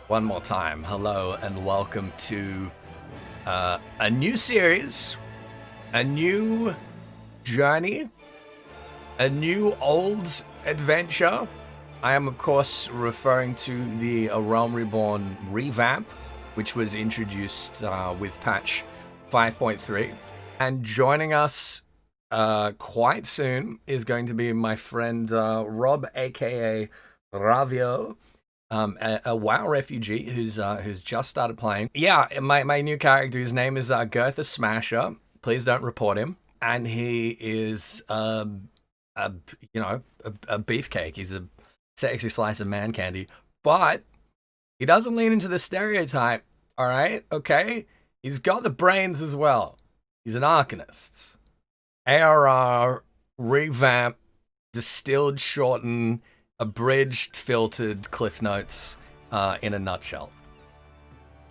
One more time, hello and welcome to a new series, a new journey, a new old adventure. I am, of course, referring to the ARR Revamp, which was introduced with patch 5.3. And joining us quite soon is going to be my friend Rob, aka Ravio. A WoW Refugee who's just started playing. Yeah, my new character, his name is Gertha Smasher. Please don't report him. And he is a beefcake. He's a sexy slice of man candy. But he doesn't lean into the stereotype, all right? Okay? He's got the brains as well. He's an Arcanist. ARR Revamp, distilled, shortened, abridged, filtered Cliff Notes in a nutshell.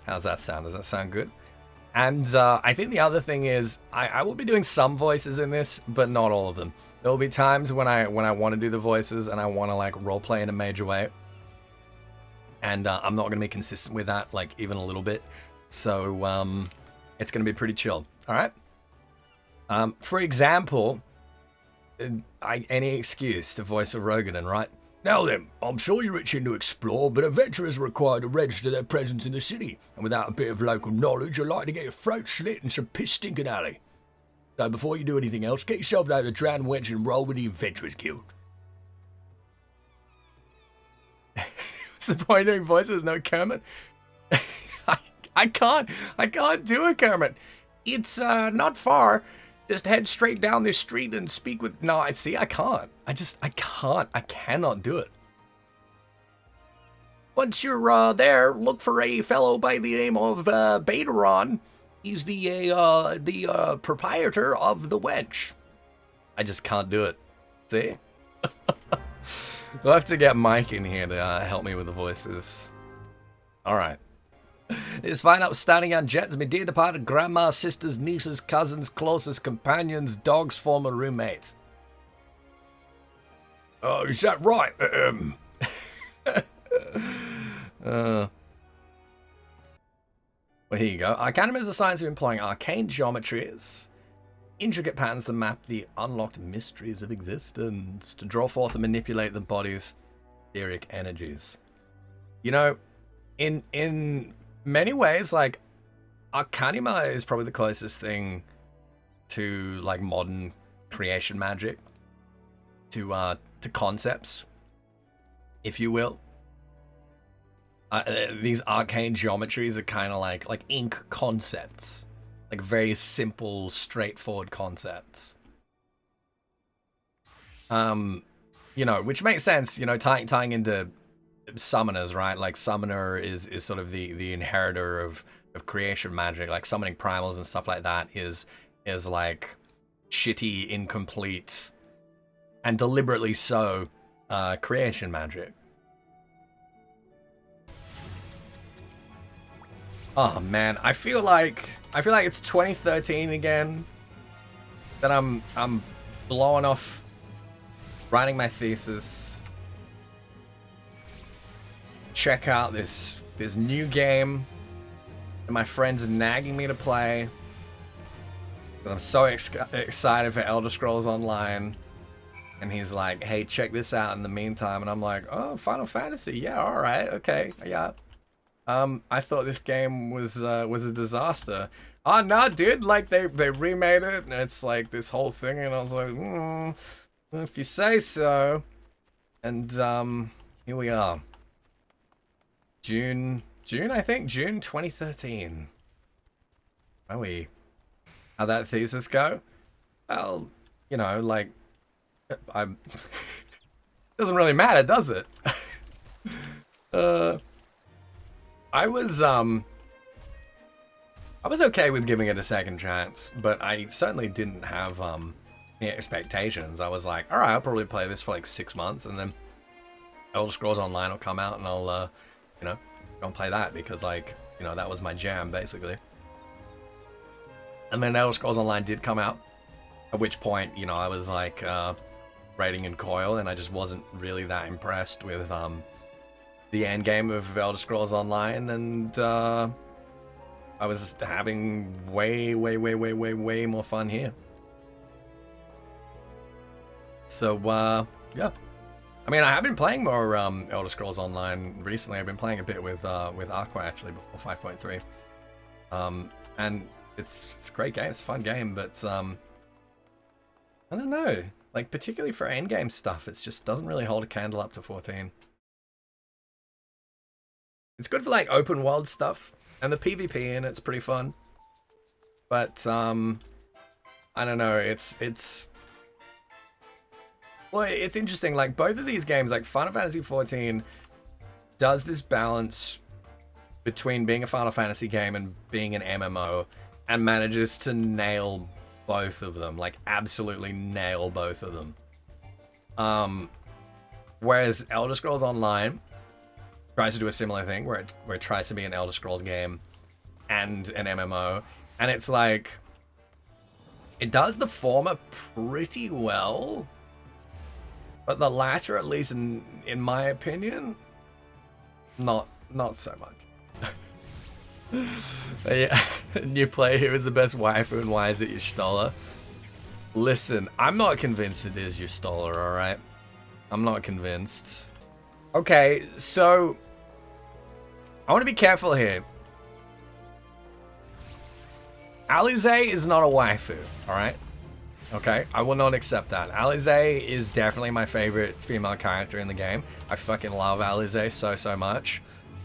How's that sound? Does that sound good? And I think the other thing is I will be doing some voices in this, but not all of them. There will be times when I want to do the voices and I want to like roleplay in a major way. And I'm not going to be consistent with that, like even a little bit. So it's going to be pretty chill. All right? For example, any excuse to voice a Rogadan, right? Now then, I'm sure you're itching to explore, but adventurers are required to register their presence in the city, and without a bit of local knowledge, you're likely to get your throat slit in some piss-stinking alley. So before you do anything else, get yourself out of the Drowned Wench and roll with the Adventurers Guild. What's the point of doing voices? No Kermit? I can't do a Kermit. It's not far. Just head straight down this street and speak with... No, I can't. I cannot do it. Once you're there, look for a fellow by the name of Bateron. He's the proprietor of the Wench. I just can't do it. See? We'll have to get Mike in here to help me with the voices. All right. This fine upstanding young gentleman, dear departed grandma, sisters, nieces, cousins, closest companions, dogs, former roommates. Oh, is that right? Well, here you go. Arcanum is the science of employing arcane geometries, intricate patterns to map the unlocked mysteries of existence, to draw forth and manipulate the body's etheric energies. You know, in many ways, like, Arcanima is probably the closest thing to, like, modern creation magic, to concepts, if you will. These arcane geometries are kind of like ink concepts, like very simple, straightforward concepts. You know, which makes sense, you know, tying into summoners, right? Like summoner is sort of the inheritor of creation magic. Like summoning primals and stuff like that is like shitty, incomplete, and deliberately so creation magic. Oh man, I feel like it's 2013 again. That I'm blowing off writing my thesis. Check out this new game that my friends are nagging me to play. But I'm so excited for Elder Scrolls Online. And he's like, hey, check this out in the meantime. And I'm like, oh, Final Fantasy. Yeah, all right. Okay. Yeah. I thought this game was a disaster. Oh, no, dude. Like, they remade it. And it's like this whole thing. And I was like, if you say so. And here we are. June, I think? June 2013. How'd that thesis go? Well, you know, like, doesn't really matter, does it? I was okay with giving it a second chance, but I certainly didn't have any expectations. I was like, all right, I'll probably play this for like 6 months, and then Elder Scrolls Online will come out, and I'll you know, go and play that, because, like, you know, that was my jam, basically. And then Elder Scrolls Online did come out, at which point, you know, I was like raiding in Coil, and I just wasn't really that impressed with the end game of Elder Scrolls Online, and I was having way more fun here. So yeah, I mean, I have been playing more Elder Scrolls Online recently. I've been playing a bit with Aqua actually before 5.3, and it's a great game. It's a fun game, but I don't know, like particularly for end game stuff, it just doesn't really hold a candle up to 14. It's good for like open world stuff, and the PvP in it's pretty fun. But I don't know, it's well, it's interesting. Like both of these games, like Final Fantasy 14 does this balance between being a Final Fantasy game and being an MMO, and manages to nail both of them, like absolutely nail both of them. Whereas Elder Scrolls Online tries to do a similar thing where it tries to be an Elder Scrolls game and an MMO, and it's like it does the former pretty well, but the latter, at least in my opinion, not so much. Yeah, new player, who is the best waifu and why is it Y'shtola? Listen, I'm not convinced it is Y'shtola, alright? I'm not convinced. Okay, so I want to be careful here. Eorzea is not a waifu, alright? Okay, I will not accept that. Eorzea is definitely my favorite female character in the game. I fucking love Eorzea so much.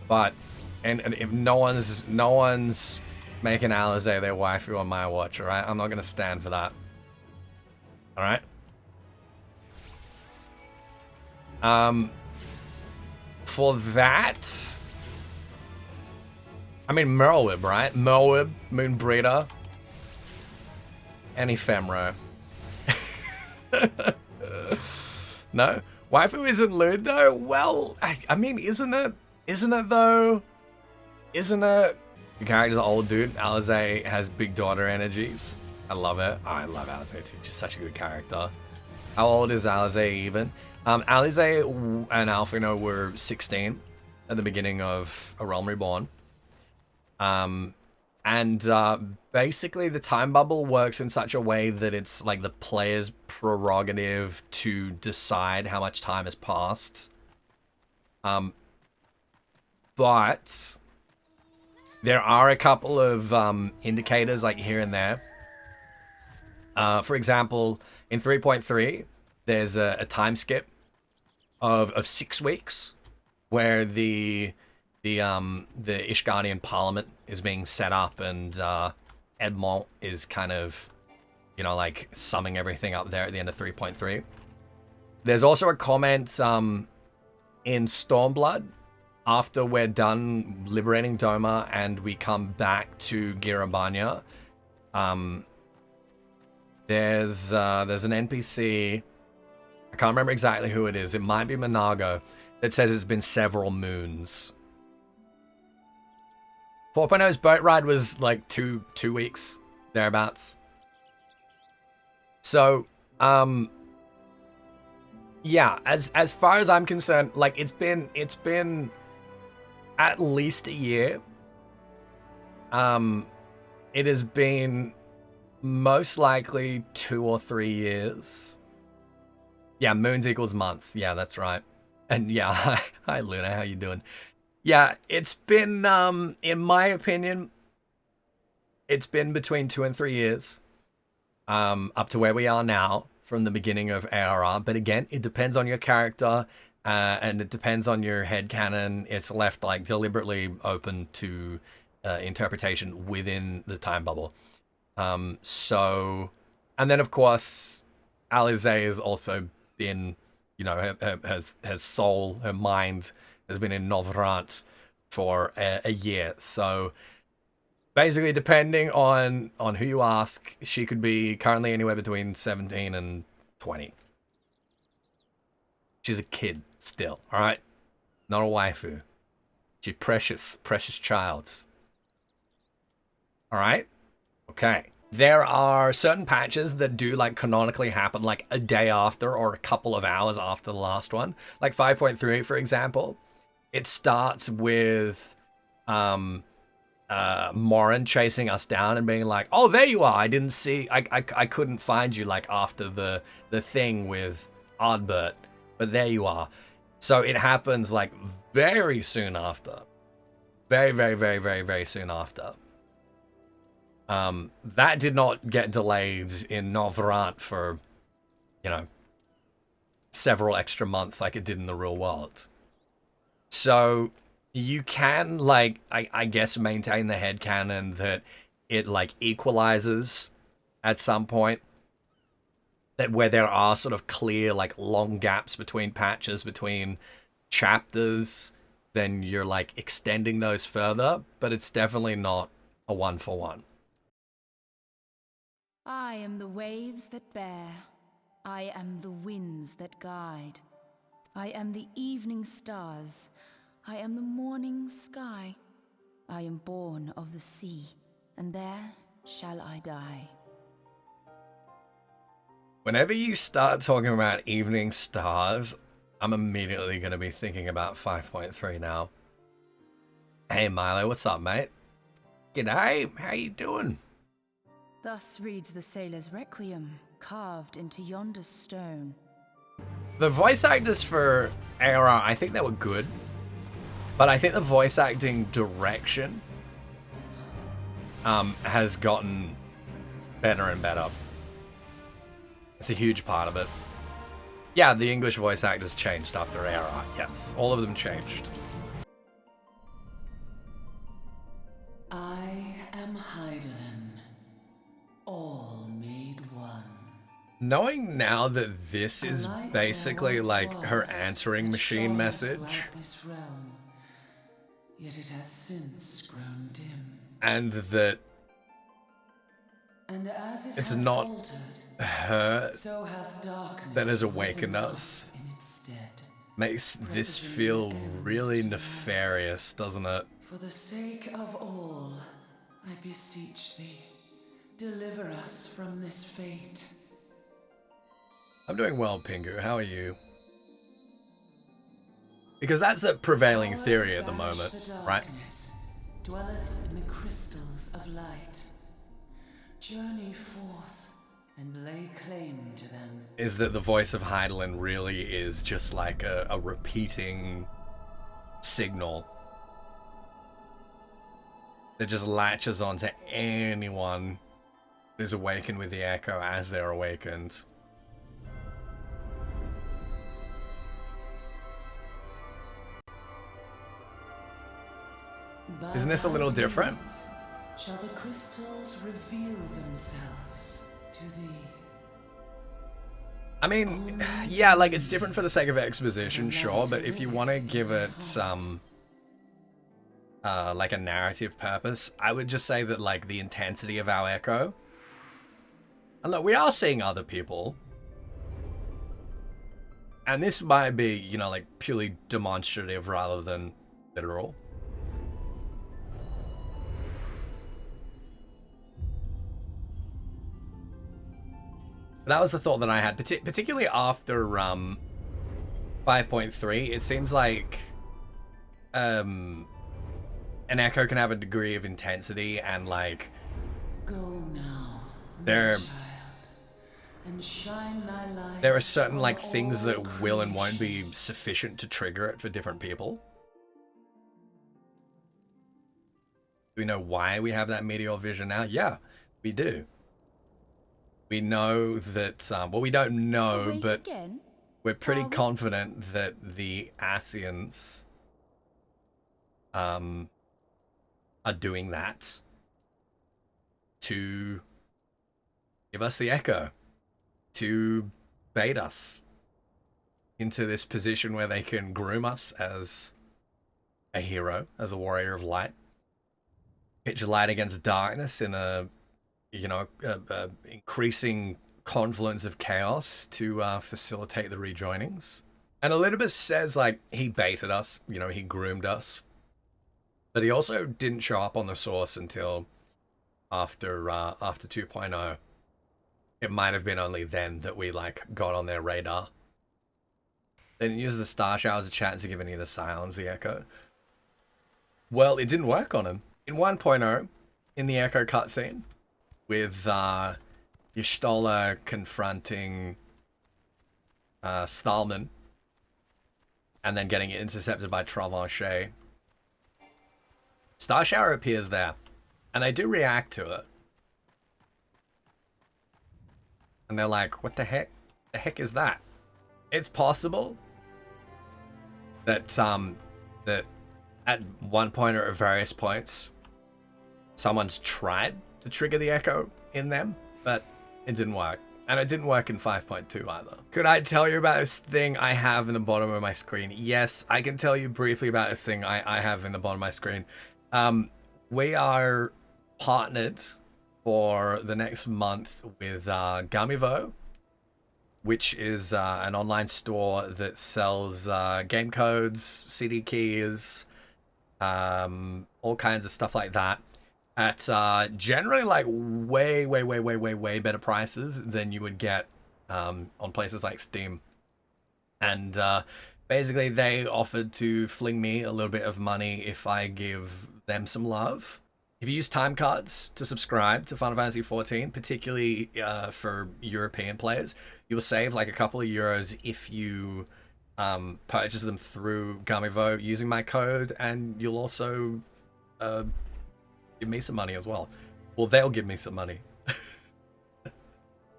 But and if no one's making Eorzea their waifu on my watch, alright? I'm not gonna stand for that. Alright? For that, I mean Merlwyb, right? Merlwyb, Moonbreeder, and Ephemera. No? Waifu isn't lewd though? Well, I mean, isn't it? Isn't it though? Isn't it? The character's an old dude. Eorzea has big daughter energies. I love it. Oh, I love Eorzea too. She's such a good character. How old is Eorzea even? Eorzea and Alphino were 16 at the beginning of A Realm Reborn. Basically the time bubble works in such a way that it's like the player's prerogative to decide how much time has passed. But there are a couple of indicators like here and there. For example, in 3.3, there's a time skip of 6 weeks where the Ishgardian Parliament is being set up, and Edmont is kind of, you know, like summing everything up there at the end of 3.3. There's also a comment in Stormblood after we're done liberating Doma and we come back to Girabanya. There's an NPC, I can't remember exactly who it is, it might be Monago, that says it's been several moons. 4.0's boat ride was like two weeks, thereabouts. So, yeah, as far as I'm concerned, like it's been at least a year. It has been most likely 2 or 3 years. Yeah, moons equals months. Yeah, that's right. And yeah, hi Luna, how you doing? Yeah, it's been, in my opinion, it's been between 2 and 3 years, up to where we are now from the beginning of ARR. But again, it depends on your character, and it depends on your headcanon. It's left like deliberately open to interpretation within the time bubble. So, and then of course, Eorzea has also been, you know, her soul, her mind has been in Novrant for a year. So basically, depending on who you ask, she could be currently anywhere between 17 and 20. She's a kid still, all right? Not a waifu. She's precious child. All right? Okay. There are certain patches that do like canonically happen like a day after or a couple of hours after the last one. Like 5.3, for example. It starts with Morin chasing us down and being like, "Oh, there you are. I didn't see. I couldn't find you like after the thing with Ardbert, but there you are." So it happens like very soon after, very, very, very, very, very soon after. That did not get delayed in Novrant for, you know, several extra months like it did in the real world. So you can, like, I guess maintain the headcanon that it, like, equalizes at some point. That where there are sort of clear, like, long gaps between patches, between chapters, then you're, like, extending those further. But it's definitely not a one-for-one. I am the waves that bear. I am the winds that guide. I am the evening stars. I am the morning sky. I am born of the sea, and there shall I die. Whenever you start talking about evening stars, I'm immediately going to be thinking about 5.3 now. Hey Milo, what's up, mate? G'day, how you doing? Thus reads the sailor's requiem, carved into yonder stone. The voice actors for ARR, I think they were good. But I think the voice acting direction has gotten better and better. It's a huge part of it. Yeah, the English voice actors changed after ARR. Yes, all of them changed. I am Hydaelyn, all made one. Knowing now that this is basically like her answering machine message, this realm, yet it hath since grown dim. and that And as it's not faltered, her so hath darkness that has awakened us, in its stead. makes this feel really nefarious, doesn't it? For the sake of all, I beseech thee, deliver us from this fate. I'm doing well, Pingu. How are you? Because that's a prevailing theory at the moment, right? Dwelleth in the crystals of light. Journey forth and lay claim to them. Is that the voice of Hydaelyn really is just like a repeating signal that just latches onto anyone who's awakened with the echo as they're awakened. Isn't this a little different? Shall the crystals reveal themselves to thee? I mean, yeah, like it's different for the sake of exposition, sure, but if you want to give it some like a narrative purpose, I would just say that like the intensity of our echo. And look, we are seeing other people. And this might be, you know, like purely demonstrative rather than literal. That was the thought that I had, particularly after 5.3. It seems like an echo can have a degree of intensity, and like Go now, there child, and shine thy light. There are certain like things that will and won't be sufficient to trigger it for different people. Do we know why we have that meteor vision now? Yeah, we do. We know that, well, we don't know, but we're pretty confident that the Asians are doing that to give us the echo, to bait us into this position where they can groom us as a hero, as a warrior of light, pitch light against darkness in a, you know, increasing confluence of chaos to facilitate the rejoinings. And Elidibus says, like, he baited us, you know, he groomed us. But he also didn't show up on the source until after 2.0. It might have been only then that we, like, got on their radar. They didn't use the Star Shower as a chance to give any of the Scions the Echo. Well, it didn't work on him. In 1.0, in the Echo cutscene, with Y'shtola confronting Thalman, and then getting intercepted by Travanchet, Star Shower appears there, and they do react to it. And they're like, what the heck? The heck is that? It's possible that that at one point or at various points, someone's tried to trigger the Echo in them, but it didn't work. And it didn't work in 5.2 either. Could I tell you about this thing I have in the bottom of my screen? Yes, I can tell you briefly about this thing I have in the bottom of my screen. We are partnered for the next month with Gamivo, which is an online store that sells game codes, CD keys, all kinds of stuff like that at generally like way better prices than you would get on places like Steam. And basically they offered to fling me a little bit of money if I give them some love. If you use time cards to subscribe to Final Fantasy XIV, particularly for European players, you will save like a couple of euros if you purchase them through Gamivo using my code, and you'll also give me some money as well. Well, they'll give me some money.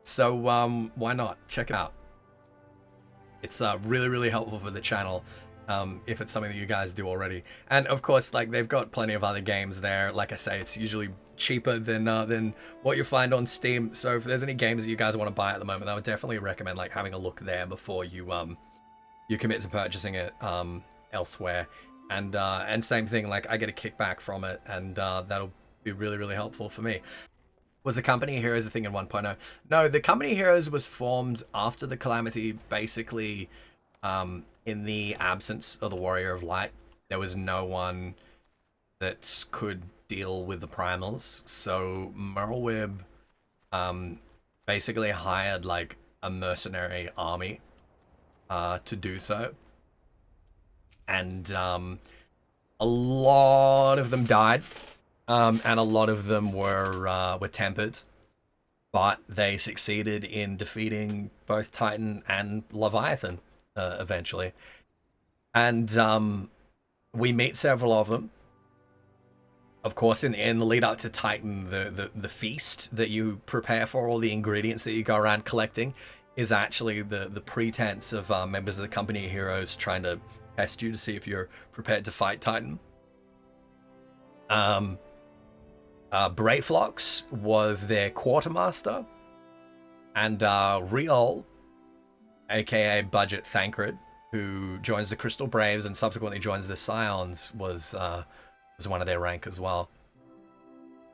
So why not? Check it out. It's really helpful for the channel. If it's something that you guys do already. And of course, like, they've got plenty of other games there. Like I say, it's usually cheaper than what you find on Steam. So if there's any games that you guys want to buy at the moment, I would definitely recommend like having a look there before you you commit to purchasing it elsewhere. And same thing, like, I get a kickback from it, and that'll be really helpful for me. Was the Company Heroes a thing in 1.0? No, the Company Heroes was formed after the Calamity, basically. In the absence of the Warrior of Light, there was no one that could deal with the primals. So Merlwyb basically hired like a mercenary army to do so. And a lot of them died, and a lot of them were tempered. But they succeeded in defeating both Titan and Leviathan. Eventually, and we meet several of them. Of course, in the lead up to Titan, the feast that you prepare for, all the ingredients that you go around collecting, is actually the pretense of members of the Company of Heroes trying to test you to see if you're prepared to fight Titan. Brayflox was their quartermaster, and Riol, aka Budget Thancred, who joins the Crystal Braves and subsequently joins the Scions, was one of their rank as well.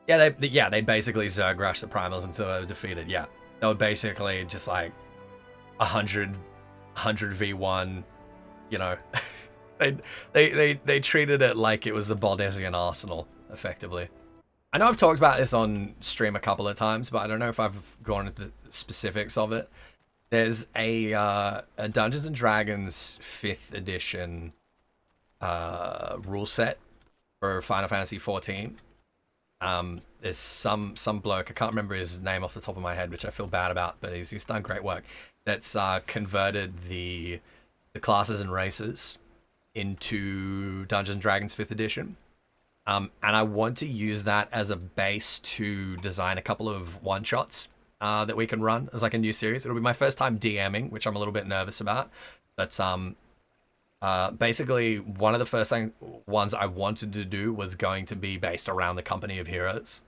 Yeah, they basically Zerg rush the primals until they were defeated. Yeah, they were basically just like 100 v1. You know, they treated it like it was the Baldessian Arsenal, effectively. I know I've talked about this on stream a couple of times, but I don't know if I've gone into the specifics of it. There's a Dungeons & Dragons 5th edition rule set for Final Fantasy XIV. There's some bloke, I can't remember his name off the top of my head, which I feel bad about, but he's done great work, that's converted the classes and races into Dungeons & Dragons 5th edition. And I want to use that as a base to design a couple of one-shots that we can run as like a new series. It'll be my first time DMing, which I'm a little bit nervous about. But basically, one of the first ones I wanted to do was going to be based around the Company of Heroes.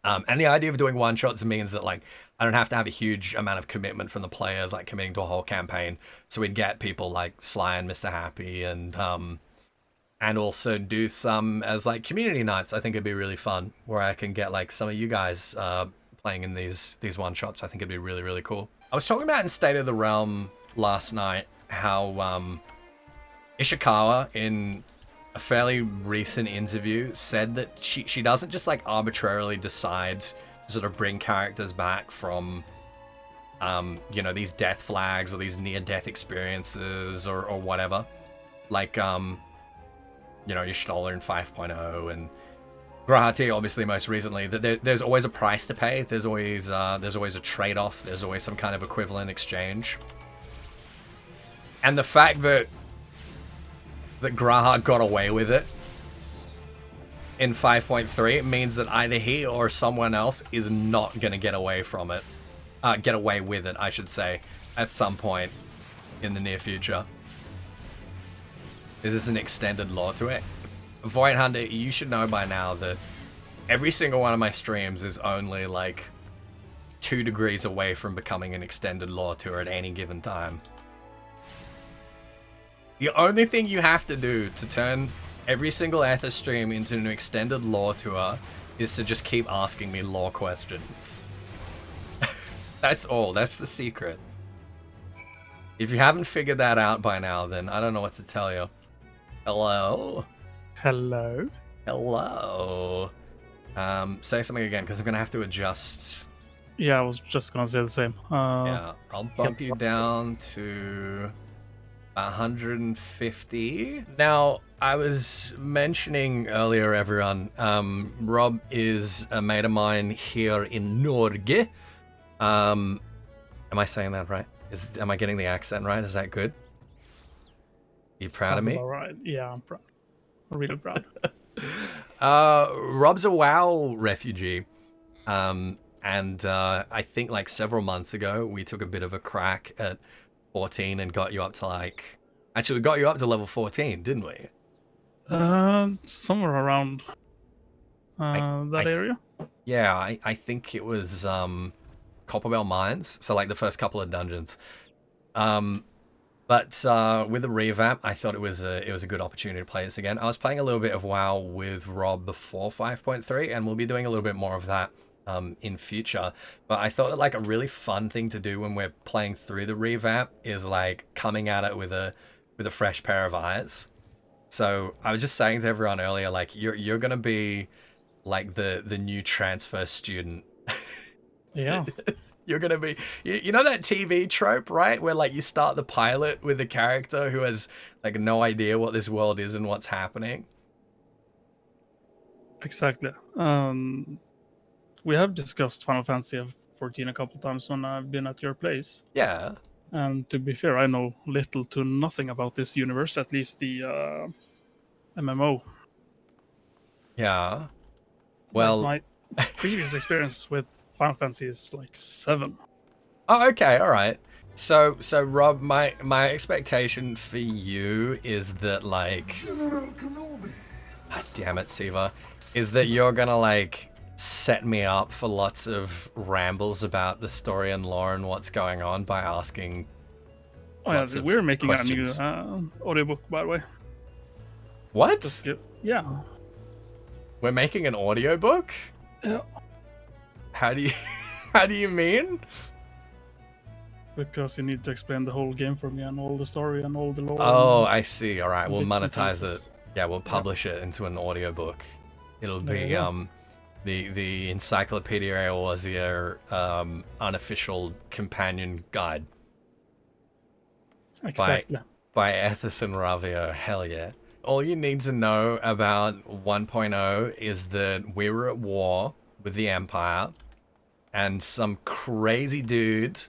And the idea of doing one-shots means that like I don't have to have a huge amount of commitment from the players, like committing to a whole campaign. So we'd get people like Sly and Mr. Happy, and also do some as like community nights. I think it'd be really fun, where I can get like some of you guys playing in these one-shots. I think it'd be really cool. I was talking about in State of the Realm last night how Ishikawa, in a fairly recent interview, said that she doesn't just like arbitrarily decide to sort of bring characters back from you know, these death flags or these near-death experiences or whatever. Like, you know, your Stoller in 5.0 and Grahati, obviously, most recently. There's always a price to pay. There's always a trade-off. There's always some kind of equivalent exchange. And the fact that Graha got away with it in 5.3 means that either he or someone else is not going to get away from it. Get away with it, I should say, at some point in the near future. Is this an extended lore to it? Void Hunter, you should know by now that every single one of my streams is only like 2 degrees away from becoming an extended lore tour at any given time. The only thing you have to do to turn every single Ethys stream into an extended lore tour is to just keep asking me lore questions. That's all. That's the secret. If you haven't figured that out by now, then I don't know what to tell you. Hello? Hello? Hello? Say something again, because I'm going to have to adjust. Yeah, I was just gonna say the same. Yeah, I'll bump you down to 150. Now, I was mentioning earlier, everyone, Rob is a mate of mine here in Norge. Am I saying that right? Am I getting the accent right? Is that good? You proud of me? All right. Yeah, I'm proud. I'm really proud. Rob's a WoW refugee. And I think like several months ago, we took a bit of a crack at 14 and got you up to like... Actually, we got you up to level 14, didn't we? Somewhere around that area. Yeah, I think it was Copperbell Mines, so like the first couple of dungeons. But with the revamp, I thought it was a good opportunity to play this again. I was playing a little bit of WoW with Rob before 5.3, and we'll be doing a little bit more of that in future. But I thought that like a really fun thing to do when we're playing through the revamp is like coming at it with a fresh pair of eyes. So I was just saying to everyone earlier, like you're gonna be like the new transfer student. Yeah. You're gonna be, you know that TV trope, right? Where like you start the pilot with a character who has like no idea what this world is and what's happening. Exactly. We have discussed Final Fantasy 14 a couple times when I've been at your place. Yeah. And to be fair, I know little to nothing about this universe, at least the MMO. Yeah. Well, like my previous experience with Final Fantasy is like 7. Oh, okay, all right. So Rob, my expectation for you is that like, God damn it, Siva, is that you're gonna like set me up for lots of rambles about the story and lore and what's going on by asking. Oh yeah, we're making questions. a new audiobook, by the way. What? Yeah. We're making an audiobook? Yeah. How do you mean? Because you need to explain the whole game for me and all the story and all the lore. Oh, I see. All right, we'll bits and monetize pieces. it. Yeah, we'll publish it into an audiobook. It'll be the Encyclopedia Eorzea unofficial companion guide Exactly. by Ethys and Ravio. Hell yeah. All you need to know about 1.0 is that we were at war with the Empire, and some crazy dude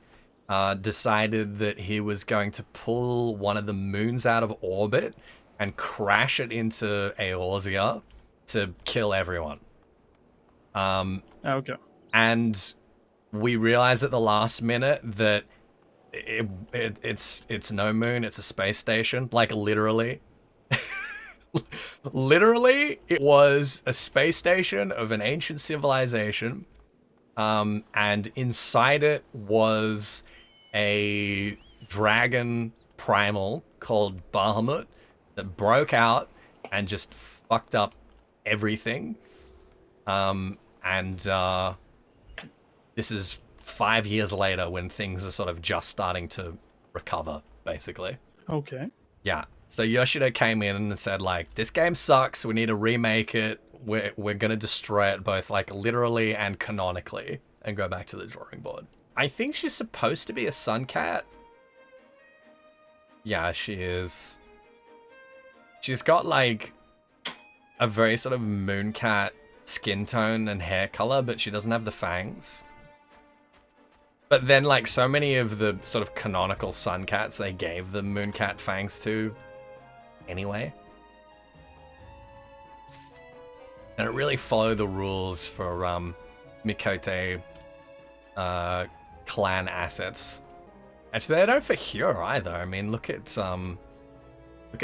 decided that he was going to pull one of the moons out of orbit and crash it into Eorzea to kill everyone. Okay. And we realized at the last minute that it's no moon, it's a space station, like literally. Literally, it was a space station of an ancient civilization, and inside it was a dragon primal called Bahamut that broke out and just fucked up everything. And this is 5 years later when things are sort of just starting to recover, basically. Okay. Yeah. So Yoshida came in and said, like, this game sucks. We need to remake it. We're going to destroy it both, like, literally and canonically and go back to the drawing board. I think she's supposed to be a sun cat. Yeah, she is. She's got like a very sort of moon cat skin tone and hair color, but she doesn't have the fangs. But then like so many of the sort of canonical sun cats, they gave the moon cat fangs to anyway. And it really followed the rules for Mikote clan assets. Actually, they don't for Hyur either. I mean, look at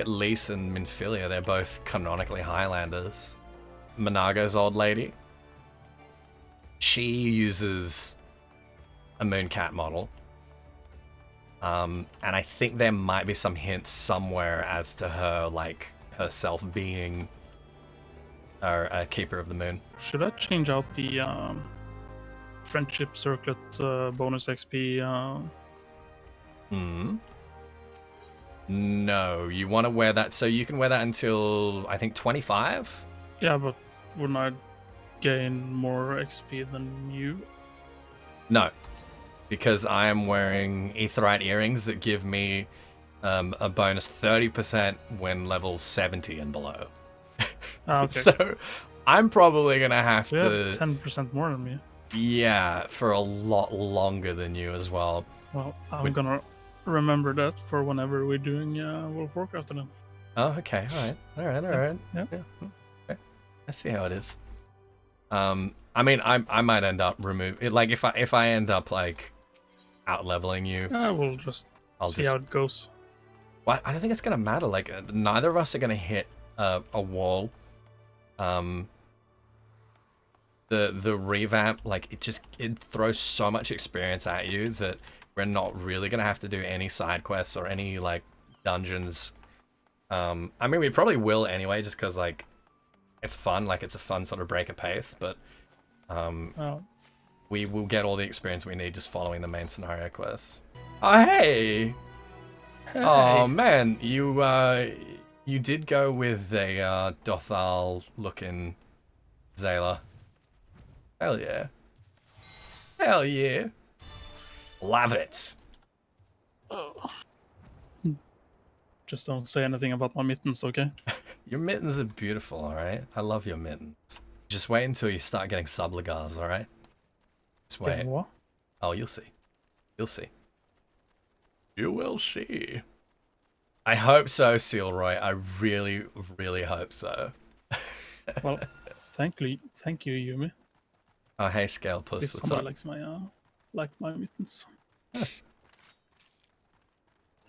Lys and Minfilia. They're both canonically Highlanders. Monaga's old lady. She uses a mooncat model. And I think there might be some hints somewhere as to her, like, herself being a keeper of the moon. Should I change out the friendship circlet bonus XP? No, you want to wear that, so you can wear that until, I think, 25? Yeah, but wouldn't I gain more XP than you? No, because I am wearing aetheryte earrings that give me a bonus 30% when level 70 and below. Ah, okay. So I'm probably going to have So you to... have 10% more than me. Yeah, for a lot longer than you as well. Well, I'm gonna remember that for whenever we're doing World of Warcraft then. Oh, okay, all right. Yeah. Okay. I see how it is. I mean, I might end up like if I end up like out leveling you. We'll just see how it goes. Well, I don't think it's gonna matter. Like neither of us are gonna hit a wall. The revamp, like it throws so much experience at you that we're not really gonna have to do any side quests or any like dungeons. I mean, we probably will anyway, just because like it's fun. Like it's a fun sort of break of pace, but we will get all the experience we need just following the main scenario quests. Oh hey! Oh man, you did go with a Dothal looking Zayla. Hell yeah. Hell yeah. Love it. Just don't say anything about my mittens, okay? Your mittens are beautiful, alright? I love your mittens. Just wait until you start getting sublagars, alright? Just wait. Yeah, what? Oh, you'll see. You'll see. You will see. I hope so, Sealroy. I really, really hope so. Well, thank you, Yumi. Oh, hey, Scale Puss, If what's somebody up? likes my mittens.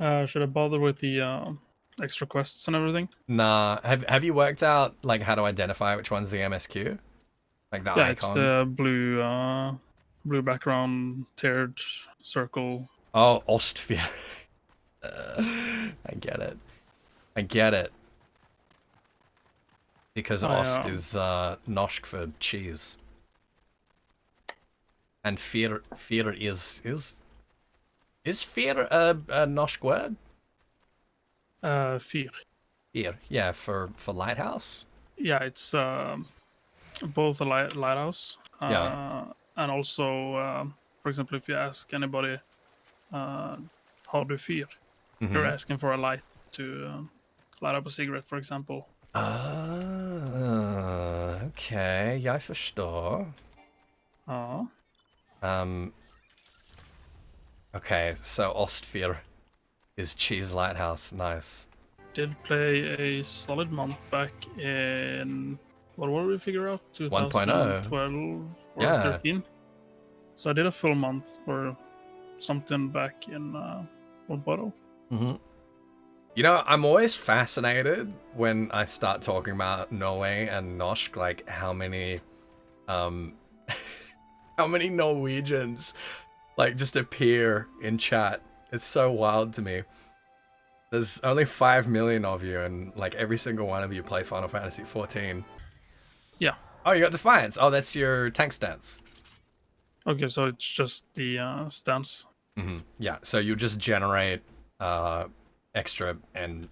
Should I bother with the extra quests and everything? Nah. Have you worked out like how to identify which one's the MSQ? Like the icon? It's the blue background, tiered circle. Oh, Ostfjord. I get it. I get it. Because Ost is Noshk for cheese. And fear is fear a Noshk word? Fear. Fear, yeah, for lighthouse. Yeah, it's both a lighthouse. And also, for example, if you ask anybody how do you fear, you're asking for a light to light up a cigarette, for example. Okay, jag förstår. Okay, so Ostfjord is Cheese Lighthouse. Nice. Did play a solid month back in, what were we figure out? 2012 or 13. So I did a full month or something back in Bottle. You know, I'm always fascinated when I start talking about Norway and Norsk, like how many Norwegians like just appear in chat. It's so wild to me. There's only 5 million of you, and like every single one of you play Final Fantasy 14. Yeah. Oh, you got Defiance. Oh, that's your tank stance. Okay, so it's just the stance. Yeah, so you just generate extra and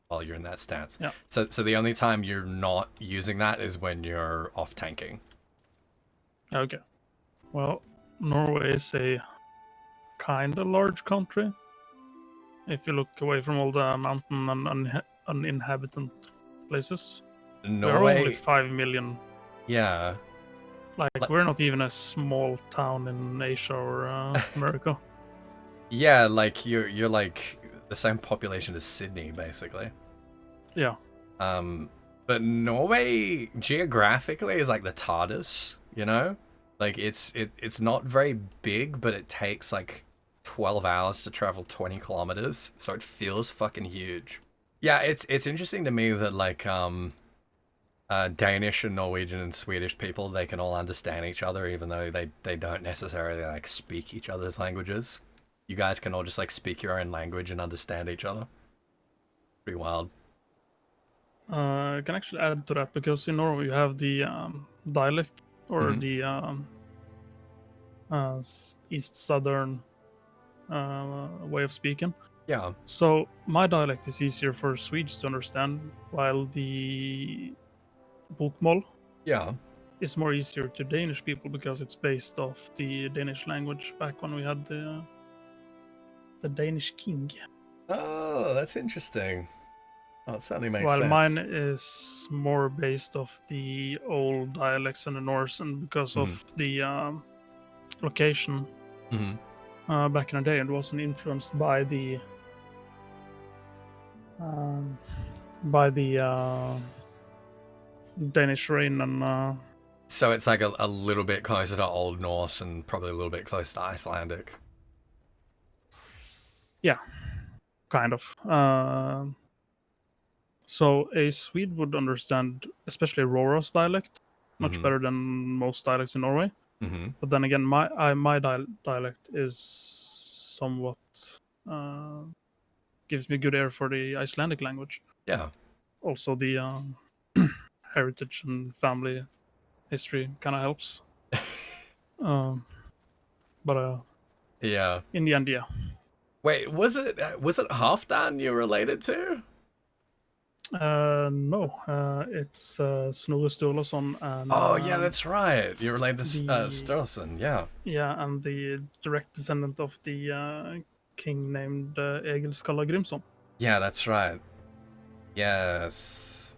while you're in that stance. Yeah. So the only time you're not using that is when you're off tanking. Okay. Well, Norway is a kind of large country. If you look away from all the mountain and uninhabited places. We're only Norway, 5 million. yeah. Like, we're not even a small town in Asia or America. Yeah, like you're like the same population as Sydney, basically. Yeah. But Norway geographically is like the TARDIS, you know? Like it's not very big, but it takes like 12 hours to travel 20 kilometers, so it feels fucking huge. Yeah, it's interesting to me that like Danish and Norwegian and Swedish people, they can all understand each other even though they don't necessarily like speak each other's languages. You guys can all just like speak your own language and understand each other. Pretty wild. I can actually add to that because in Norway you have the dialect or the East Southern way of speaking. Yeah. So my dialect is easier for Swedes to understand, while the bokmål is more easier to Danish people because it's based off the Danish language back when we had the Danish king. Oh, that's interesting. Oh, it certainly makes While sense. mine is more based off the old dialects and the Norse, and because of the location back in the day, it wasn't influenced by the Danish reign and. So it's like a little bit closer to Old Norse and probably a little bit closer to Icelandic. Yeah, kind of. So a Swede would understand, especially Aurora's dialect, much better than most dialects in Norway. But then again, my dialect is somewhat gives me good air for the Icelandic language. Yeah. Also, the heritage and family history kind of helps. But yeah. In the end, yeah. Wait, was it Halfdan you're related to? No, it's Snorre Sturluson and. Oh yeah, that's right. You're related to Sturluson, yeah. Yeah, and the direct descendant of the king named Egil Skallagrimson. Yeah, that's right. Yes.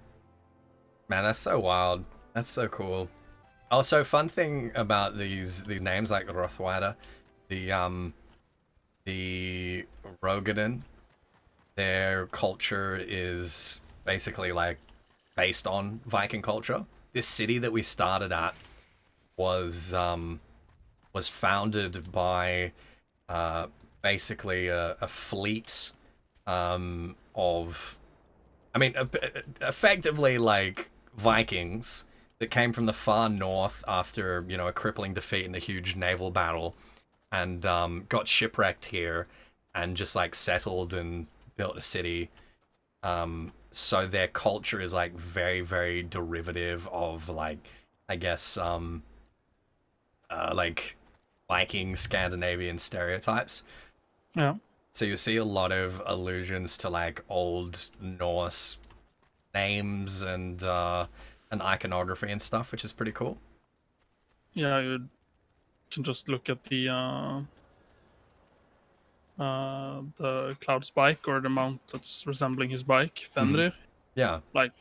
Man, that's so wild. That's so cool. Also, fun thing about these names like Rothweiler, the Rogaden, their culture is basically like based on Viking culture. This city that we started at was founded by basically a fleet of, I mean, effectively like Vikings that came from the far north after, you know, a crippling defeat in a huge naval battle, and got shipwrecked here and just like settled and built a city. So their culture is like very, very derivative of like, I guess, like Viking Scandinavian stereotypes. Yeah. So you see a lot of allusions to like old Norse names and iconography and stuff, which is pretty cool. Yeah, you can just look at the Cloud's bike or the mount that's resembling his bike, Fenrir. Yeah. Like,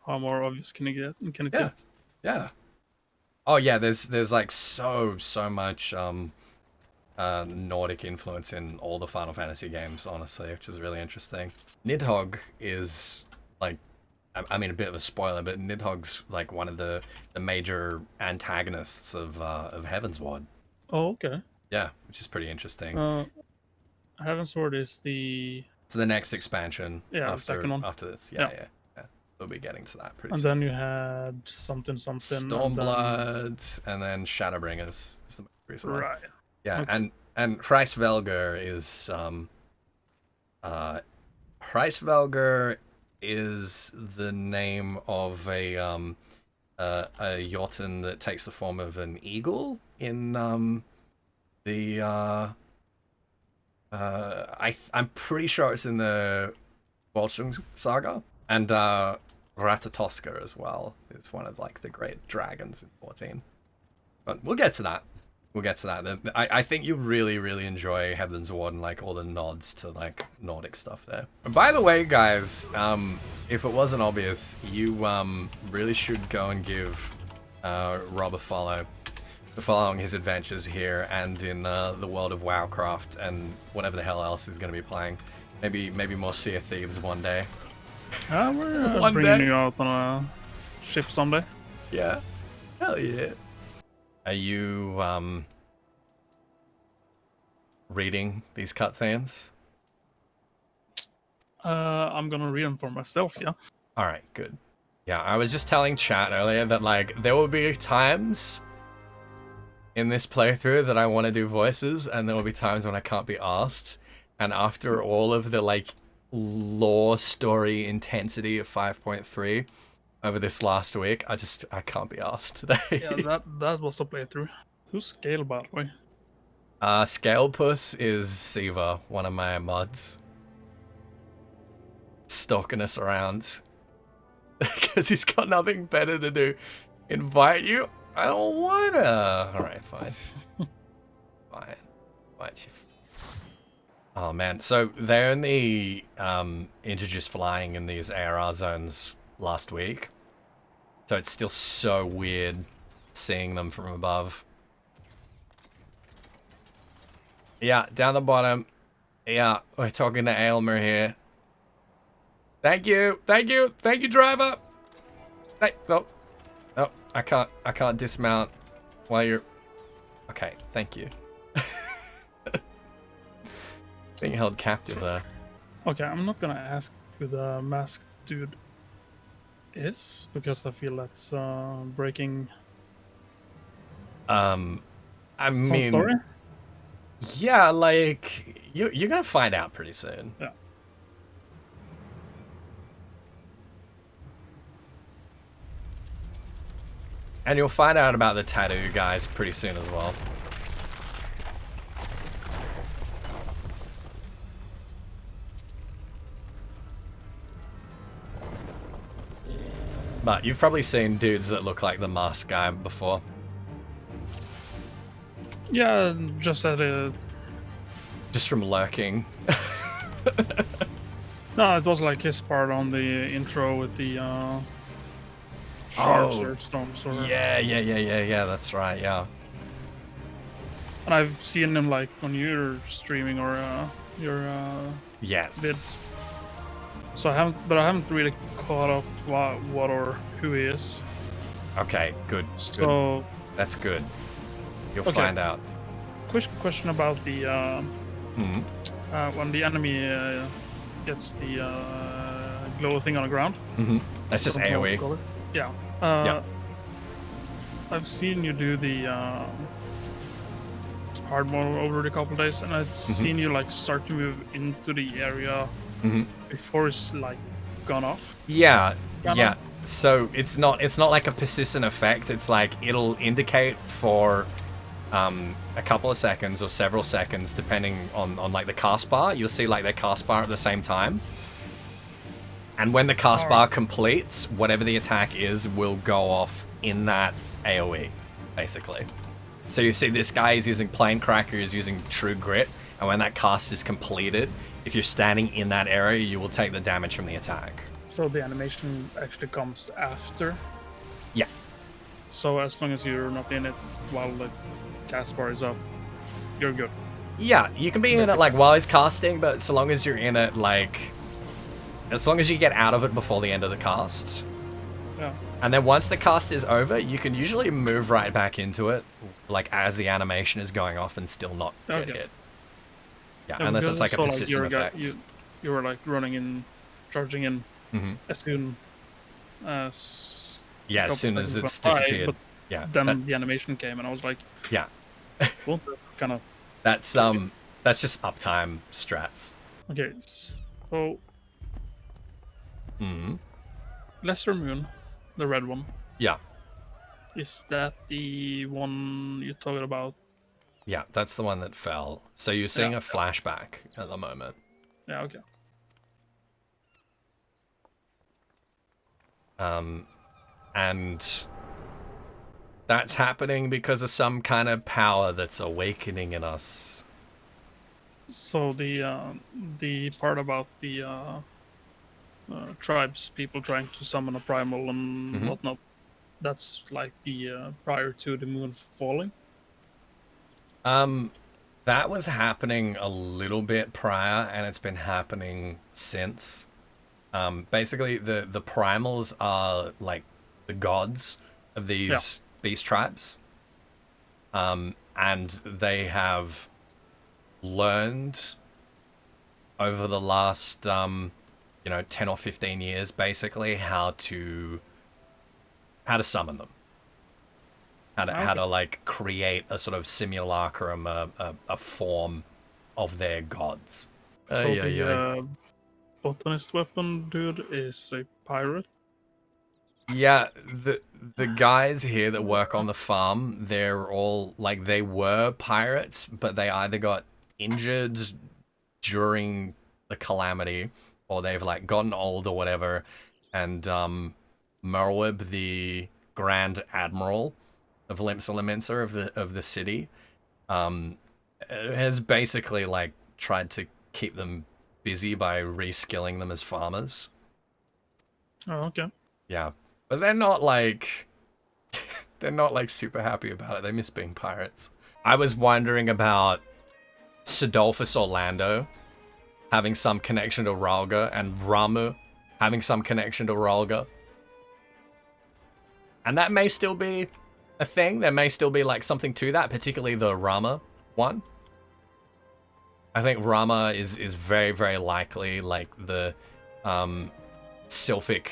how more obvious can it get? Yeah. Oh yeah, there's like so much Nordic influence in all the Final Fantasy games, honestly, which is really interesting. Nidhogg is like, I mean, a bit of a spoiler, but Nidhogg's like one of the major antagonists of Heavensward. Oh, okay. Yeah, which is pretty interesting. Heavensward is the... It's the next expansion. Yeah, the second one. After this. Yeah. We'll be getting to that pretty and soon. Then you had something. Stormblood, and then Shadowbringers is the most recent one. Right. Yeah, Okay. and Hreisvelger is the name of a Jotun that takes the form of an eagle in I'm pretty sure it's in the Volsung saga, and Ratatoska as well. It's one of like the great dragons in 14. But we'll get to that. We'll get to that. I think you really, really enjoy Headlands Ward and like all the nods to like Nordic stuff there. And by the way, guys, if it wasn't obvious, you really should go and give Rob a follow. Following his adventures here and in the world of WoWcraft and whatever the hell else he's going to be playing. Maybe more Sea of Thieves one day. We're bringing you out on a ship someday. Yeah. Hell yeah. Are you reading these cutscenes? I'm gonna read them for myself, yeah. Alright, good. Yeah, I was just telling chat earlier that like there will be times in this playthrough that I want to do voices, and there will be times when I can't be asked. And after all of the like lore story intensity of 5.3 over this last week, I can't be asked today. Yeah, that was the playthrough. Who's Scale, by the way? Scalepuss is Siva, one of my mods. Stalking us around. Because he's got nothing better to do. Invite you? I don't wanna. Alright, fine. Fine. Invite you. Oh man, so they only introduced flying in these ARR zones last week. So it's still so weird seeing them from above. Yeah, down the bottom. Yeah, we're talking to Aylmer here. Thank you, driver. Hey, no, I can't dismount while you're. Okay, thank you. Being held captive there. Okay, I'm not gonna ask who the masked dude is because I feel that's breaking. I some mean, story? Yeah, like you're gonna find out pretty soon. Yeah. And you'll find out about the tattoo guys pretty soon as well. But you've probably seen dudes that look like the mask guy before. Yeah, just at a. Just from lurking. No, it was like his part on the intro with the sharks or storms. Or... Yeah, that's right, yeah. And I've seen him like when you're streaming or your Yes. vids. So I haven't really caught up what or who he is. Okay, good. So good. That's good. You'll okay. find out. Question about the when the enemy gets the glow thing on the ground. That's just AoE. Yeah. Yeah. I've seen you do the hard mode over a couple days, and I've seen you like start to move into the area before it's like gone off. Yeah. So it's not like a persistent effect. It's like it'll indicate for a couple of seconds or several seconds, depending on like the cast bar. You'll see like their cast bar at the same time. And when the cast bar completes, whatever the attack is will go off in that AoE, basically. So you see this guy is using Planecracker, is using True Grit, and when that cast is completed, if you're standing in that area, you will take the damage from the attack. So the animation actually comes after? Yeah. So as long as you're not in it while the cast bar is up, you're good? Yeah, you can be in it like while he's casting, but so long as you're in it like... As long as you get out of it before the end of the cast. Yeah. And then once the cast is over, you can usually move right back into it, like as the animation is going off and still not get hit. Yeah, unless it's like a persistent effect. You were like running in, charging in as soon as... Yeah, as soon as it's disappeared. But yeah. Then the animation came and I was like... Yeah. Well, kind of... That's just uptime strats. Okay, so... Lesser Moon, the red one. Yeah. Is that the one you're talking about? Yeah, that's the one that fell. So you're seeing a flashback at the moment. Yeah, okay. And that's happening because of some kind of power that's awakening in us. So the part about the tribes, people trying to summon a primal and whatnot, that's like the prior to the moon falling. That was happening a little bit prior, and it's been happening since. Basically, the primals are like the gods of these beast tribes, and they have learned over the last 10 or 15 years, basically, how to summon them. How to like create a sort of simulacrum, a form of their gods. So the botanist weapon dude is a pirate. Yeah, the guys here that work on the farm, they're all like, they were pirates, but they either got injured during the calamity, or they've like gotten old or whatever. And Merwib, the Grand Admiral of Limsa Limensa of the city, has basically like tried to keep them busy by reskilling them as farmers. Oh, okay. Yeah, but they're not like super happy about it. They miss being pirates. I was wondering about Sidolphus Orlando having some connection to Ralga, and Ramu having some connection to Ralga. And that may still be a thing. There may still be like something to that, particularly the Rama one. I think Rama is very, very likely like the Sylphic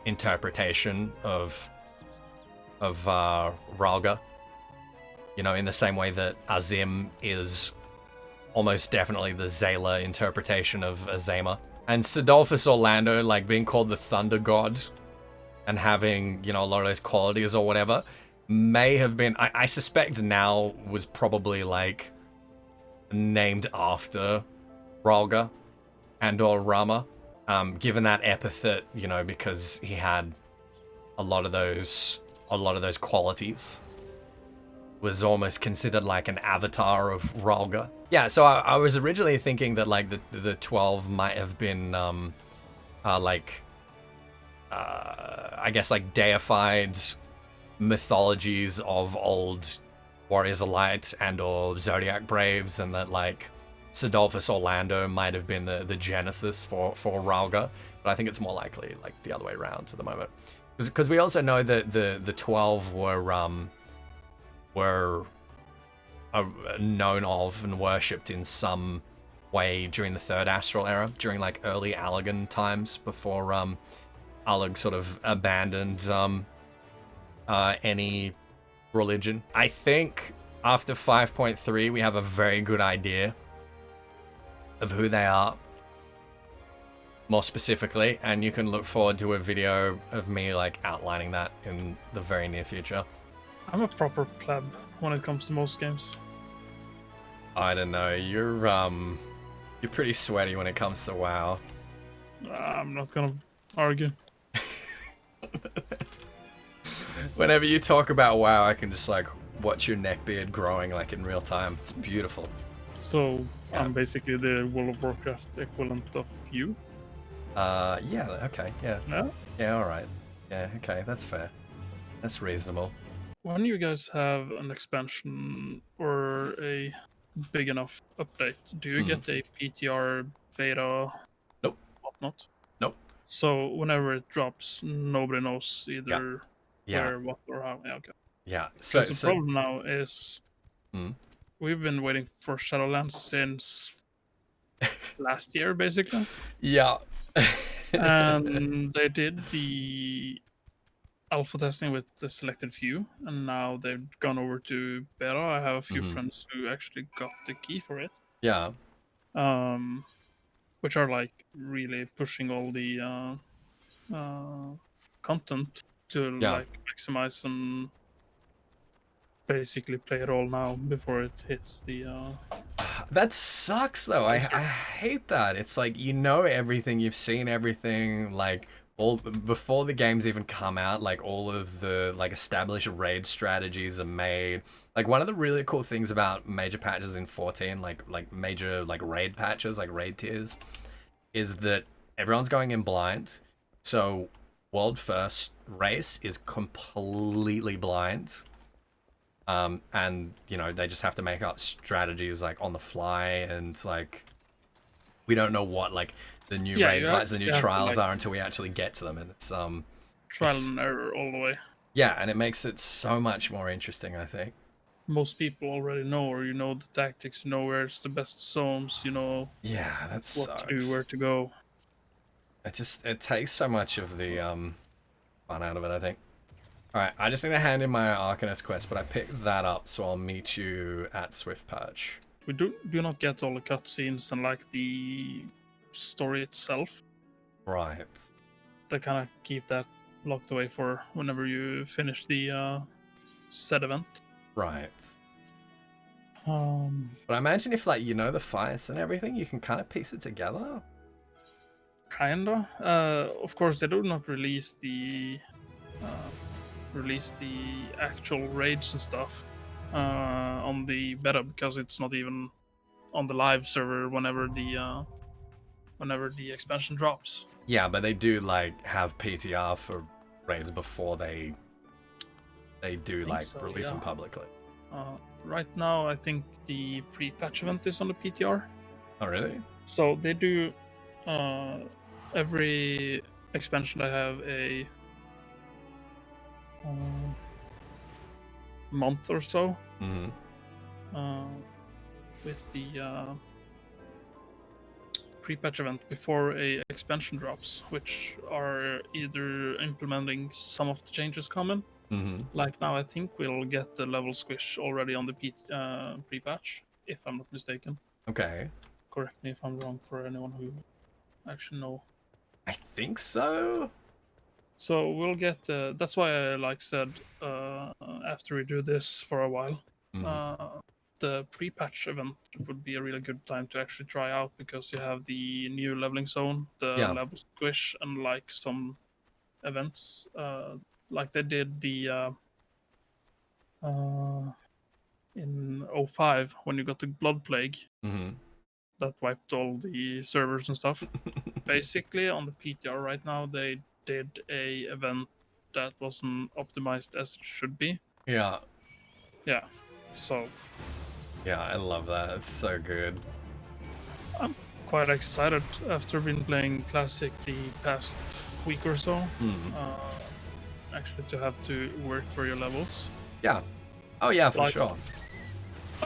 interpretation of Ralga. You know, in the same way that Azim is almost definitely the Zayla interpretation of Azema. And Sidolphus Orlando, like being called the Thunder God and having, a lot of those qualities or whatever, may have been, I suspect now was probably like named after Ralga and or Rama, given that epithet, because he had a lot of those qualities. Was almost considered like an avatar of Ralga. Yeah, so I was originally thinking that like the 12 might have been I guess like deified mythologies of old Warriors of Light and or Zodiac Braves, and that like Sidolphus Orlando might have been the genesis for Ralga, but I think it's more likely like the other way around at the moment. Because we also know that the 12 were known of and worshipped in some way during the Third Astral Era, during like early Allagan times, before Allag sort of abandoned any religion. I think after 5.3 we have a very good idea of who they are, more specifically, and you can look forward to a video of me like outlining that in the very near future. I'm a proper pleb when it comes to most games. I don't know, you're pretty sweaty when it comes to WoW. I'm not gonna argue. Whenever you talk about WoW, I can just like watch your neckbeard growing like in real time. It's beautiful. So yeah. I'm basically the World of Warcraft equivalent of you. Yeah, okay, yeah. Yeah? Yeah, alright. Yeah, okay, that's fair. That's reasonable. When you guys have an expansion or a big enough update, do you get a PTR beta? Nope. Whatnot? Nope. So whenever it drops, nobody knows either where, what, or how. Yeah, okay. Yeah. So the problem now is we've been waiting for Shadowlands since last year, basically. Yeah. And they did the alpha testing with the selected few, and now they've gone over to beta. I have a few friends who actually got the key for it. Yeah. Which are like really pushing all the content to like maximize and basically play it all now before it hits the That sucks though. I hate that. It's like, everything, you've seen everything, like all before the games even come out, like all of the like established raid strategies are made. Like one of the really cool things about major patches in 14, like major like raid patches, like raid tiers, is that everyone's going in blind. So world first race is completely blind. And you know, they just have to make up strategies like on the fly, and like we don't know what like the new raid fights, the new trials are until we actually get to them, and it's trial and error all the way. Yeah, and it makes it so much more interesting, I think. Most people already know, or you know the tactics, you know where's the best zones, you know. Yeah, that's what to do, where to go. It takes so much of the fun out of it, I think. Alright, I just need to hand in my Arcanist quest, but I picked that up, so I'll meet you at Swift Patch. We do not get all the cutscenes and like the story itself. Right. They kind of keep that locked away for whenever you finish the said event. Right. But I imagine if like you know the fights and everything, you can kind of piece it together. Kinda. Of course, they do not release the actual raids and stuff on the beta, because it's not even on the live server whenever the expansion drops. Yeah, but they do like have PTR for raids before they do like release them publicly. Right now, I think the pre-patch event is on the PTR. Oh, really? So they do every expansion. They have a month or so with the pre-patch event before a expansion drops, which are either implementing some of the changes coming. Like now, I think we'll get the level squish already on the pre-patch, if I'm not mistaken. Okay. Correct me if I'm wrong, for anyone who actually know. I think so. So we'll get that's why I said after we do this for a while, the pre-patch event would be a really good time to actually try out, because you have the new leveling zone, the level squish, and like some events like they did the in 05 when you got the blood plague. That wiped all the servers and stuff. Basically, on the PTR right now, they did a event that wasn't optimized as it should be. Yeah. Yeah. So. Yeah, I love that. It's so good. I'm quite excited after been playing Classic the past week or so. Actually, to have to work for your levels. Yeah. Oh yeah, for sure.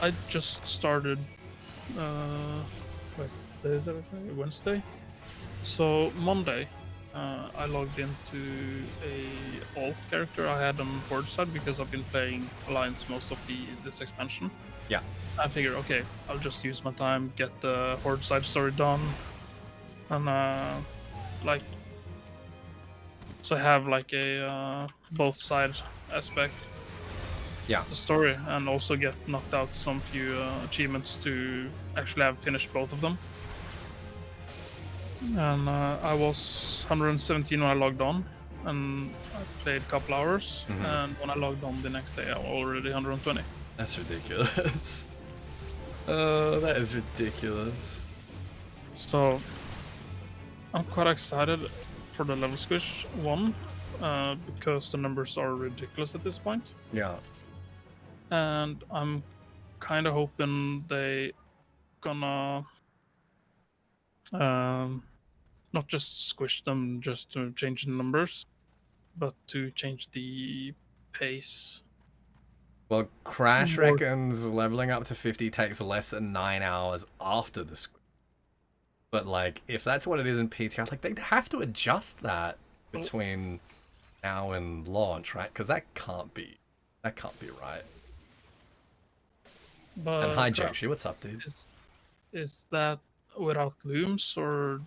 I just started. Wait, is it Wednesday? So Monday, I logged into a alt character I had on Horde side, because I've been playing Alliance most of this expansion. Yeah. I figured, okay, I'll just use my time, get the Horde side story done, and so I have like a both side aspect. Yeah. The story, and also get knocked out some few achievements to actually have finished both of them. And I was 117 when I logged on, and I played a couple hours, and when I logged on the next day, I was already 120. That's ridiculous. Oh, that is ridiculous. So I'm quite excited for the level squish one, because the numbers are ridiculous at this point. Yeah. And I'm kind of hoping they gonna not just squish them just to change the numbers, but to change the pace. Well, Crash reckons leveling up to 50 takes less than 9 hours after the squish. But like, if that's what it is in PTR, like they'd have to adjust that between now and launch, right? Because that can't be right. But and hi, Joshi, what's up, dude? Is that without looms, or?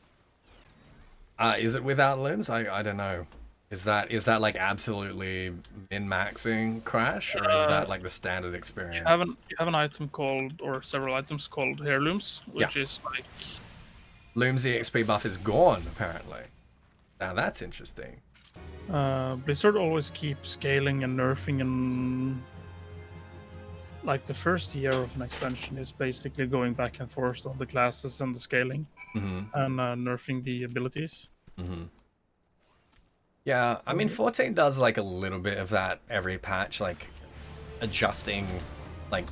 Is it without looms? I don't know. Is that like absolutely min-maxing Crash, or is that like the standard experience? You have an item called, or several items called heirlooms, which is like. Loom's EXP buff is gone, apparently. Now that's interesting. Blizzard always keeps scaling and nerfing, and like the first year of an expansion is basically going back and forth on the classes and the scaling, and nerfing the abilities. Yeah, I mean 14 does like a little bit of that every patch, like adjusting like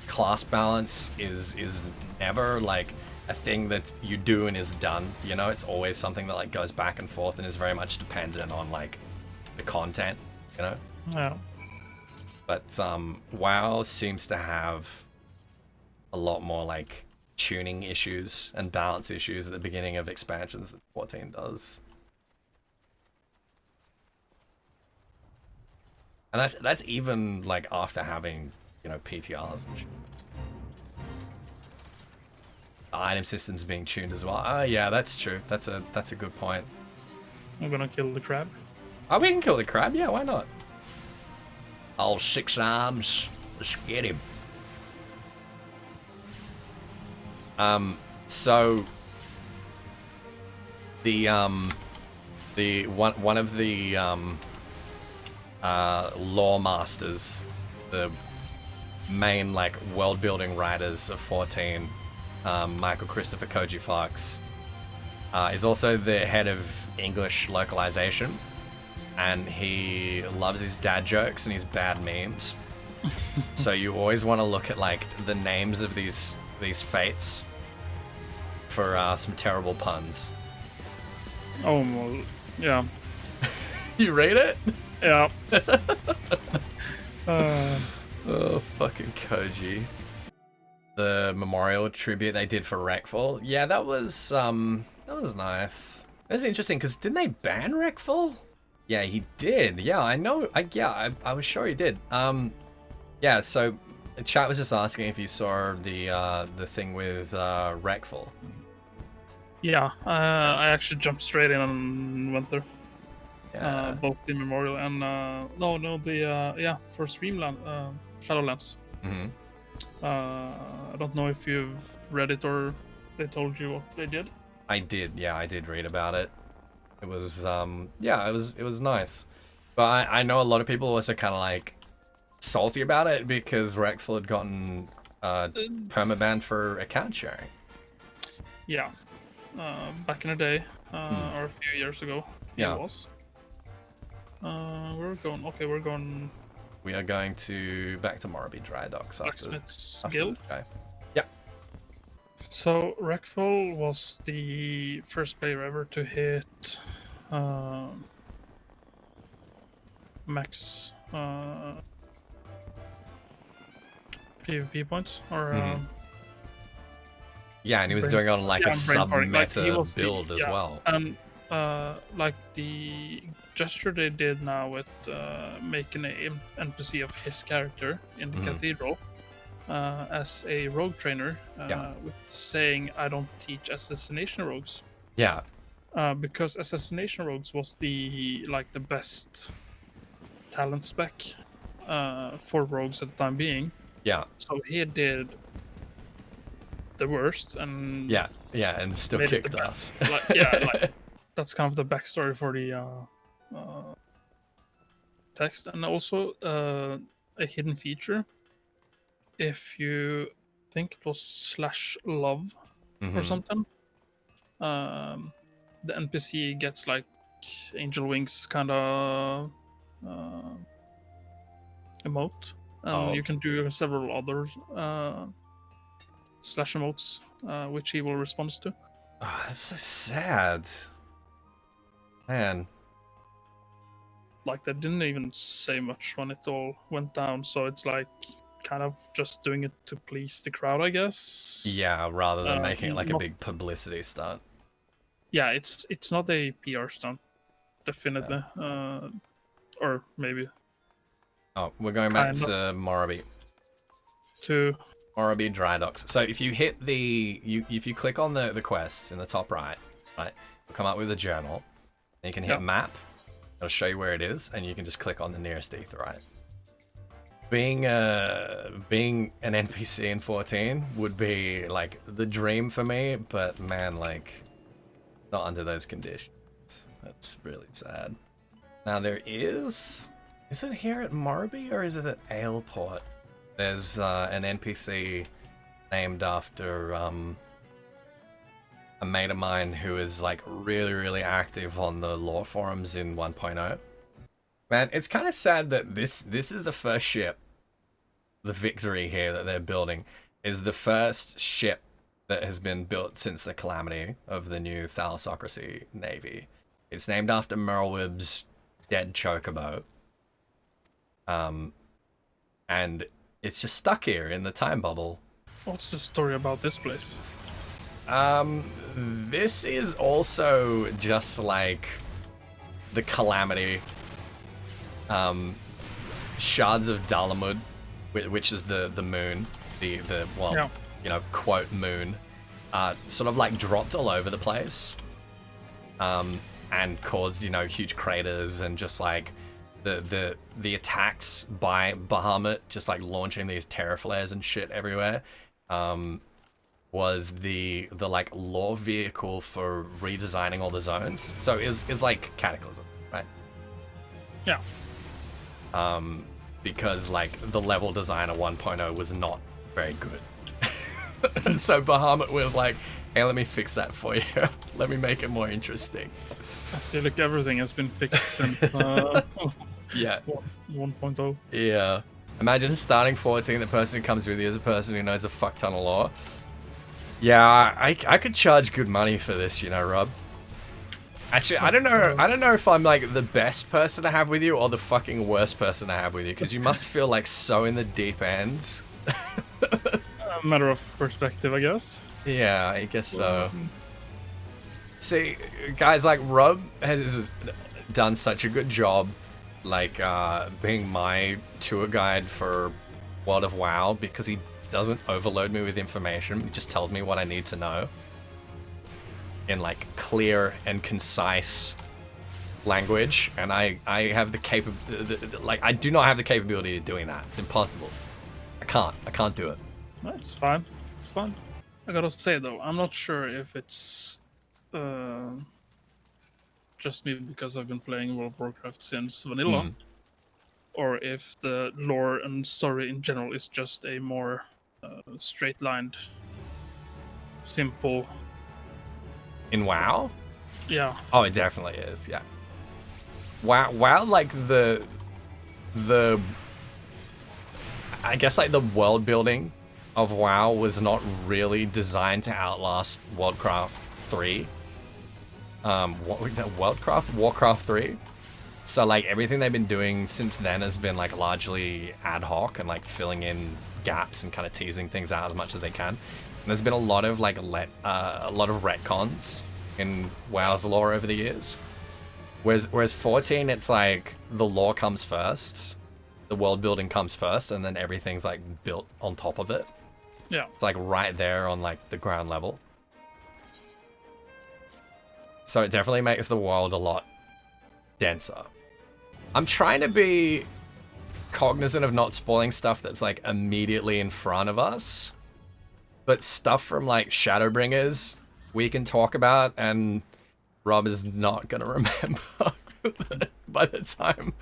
class balance is never like a thing that you do and is done, you know. It's always something that like goes back and forth and is very much dependent on like the content, you know. Yeah. But WoW seems to have a lot more like tuning issues and balance issues at the beginning of expansions than 14 does. And that's even like after having, you know, PTRs and shit. The item systems being tuned as well. Oh yeah, that's true. That's a good point. I'm gonna kill the crab. Oh, we can kill the crab. Yeah, why not? Oh, 6 arms. Let's get him. So the one of the lore masters, the main like world building writers of 14, Michael Christopher Koji Fox, is also the head of English localization, and he loves his dad jokes and his bad memes. So you always want to look at like the names of these fates for some terrible puns. Oh, well, yeah. You read it? Yeah. Oh, fucking Koji. The memorial tribute they did for Wreckfall. Yeah, that was nice. That was interesting because didn't they ban Wreckfall? Yeah, he did. Yeah, I know. I was sure he did. Yeah. So, the chat was just asking if you saw the thing with Wreckfall. Yeah. I actually jumped straight in and went there. Yeah. Both the memorial and for Streamland, Shadowlands. I don't know if you've read it or they told you what they did. I did. Yeah, I did read about it. It was it was nice. But I know a lot of people also kind of like salty about it because Wreckfall had gotten permabanned for account sharing. Yeah. Back in the day, or a few years ago, it was. We're going. Okay, we're going. We are going back to Morrowby Dry Docks after this guy. Yeah. So Wreckfall was the first player ever to hit max PvP points, or yeah, and he was doing it on like a sub-meta build as well. And like the gesture they did now with making an NPC of his character in the cathedral as a rogue trainer, with saying, "I don't teach assassination rogues." Yeah. Because assassination rogues was the best talent spec for rogues at the time being. Yeah. So he did the worst, and and still kicked us. That's kind of the backstory for the text, and also a hidden feature. If you think it was /love or something, the NPC gets like angel wings kind of emote, and you can do several others slash emotes, which he will respond to. Oh, that's so sad. Man. Like, they didn't even say much when it all went down, so it's like kind of just doing it to please the crowd, I guess. Yeah, rather than making it like a big publicity stunt. Yeah, it's not a PR stunt, definitely. Or maybe. Oh, we're going back to Morrowby. To Morrowby Dry Docks. So if you hit if you click on the quest in the top right, you'll come up with a journal. Then you can hit map. It'll show you where it is, and you can just click on the nearest aetheryte. Being an NPC in 14 would be like the dream for me, but man, like not under those conditions. That's really sad. Now there is it here at Morby or is it at Aleport? There's an NPC named after a mate of mine who is like really, really active on the lore forums in 1.0. Man, it's kind of sad that this is the first ship. The Victory here that they're building is the first ship that has been built since the calamity of the new Thalassocracy Navy. It's named after Merlwyb's dead chocobo. And it's just stuck here in the time bubble. What's the story about this place? This is also just like the calamity. Shards of Dalamud, which is the moon, well, you know, quote moon, sort of like dropped all over the place, and caused, you know, huge craters and just like the attacks by Bahamut, just like launching these terror flares and shit everywhere, was the like lore vehicle for redesigning all the zones. So is like Cataclysm, right? Yeah. Because like the level design of 1.0 was not very good. And so Bahamut was like, hey, let me fix that for you. Let me make it more interesting. I feel like everything has been fixed since yeah. 1.0. Yeah. Imagine starting 14, the person who comes with you is a person who knows a fuck ton of lore. Yeah, I could charge good money for this, you know, Rob. Actually, I don't know if I'm like the best person to have with you or the fucking worst person to have with you, because you must feel like so in the deep ends. A matter of perspective, I guess. Yeah, I guess so. See, guys, like Rob has done such a good job, like being my tour guide for World of WoW, because he doesn't overload me with information. He just tells me what I need to know in like clear and concise language, and I have the like I do not have the capability of doing that. It's impossible. I can't do it. That's fine. It's fun. I gotta say though, I'm not sure if it's just me because I've been playing World of Warcraft since vanilla, or if the lore and story in general is just a more straight-lined, simple. In WoW? Yeah. Oh, it definitely is. Yeah. WoW, like the I guess like the world building of WoW was not really designed to outlast Warcraft 3. Warcraft 3. So like everything they've been doing since then has been like largely ad hoc and like filling in gaps and kind of teasing things out as much as they can. And there's been a lot of like a lot of retcons in WoW's lore over the years. Whereas 14, it's like the lore comes first, the world building comes first, and then everything's like built on top of it. Yeah. It's like right there on like the ground level. So it definitely makes the world a lot denser. I'm trying to be cognizant of not spoiling stuff that's like immediately in front of us, but stuff from like Shadowbringers we can talk about, and Rob is not gonna remember by the time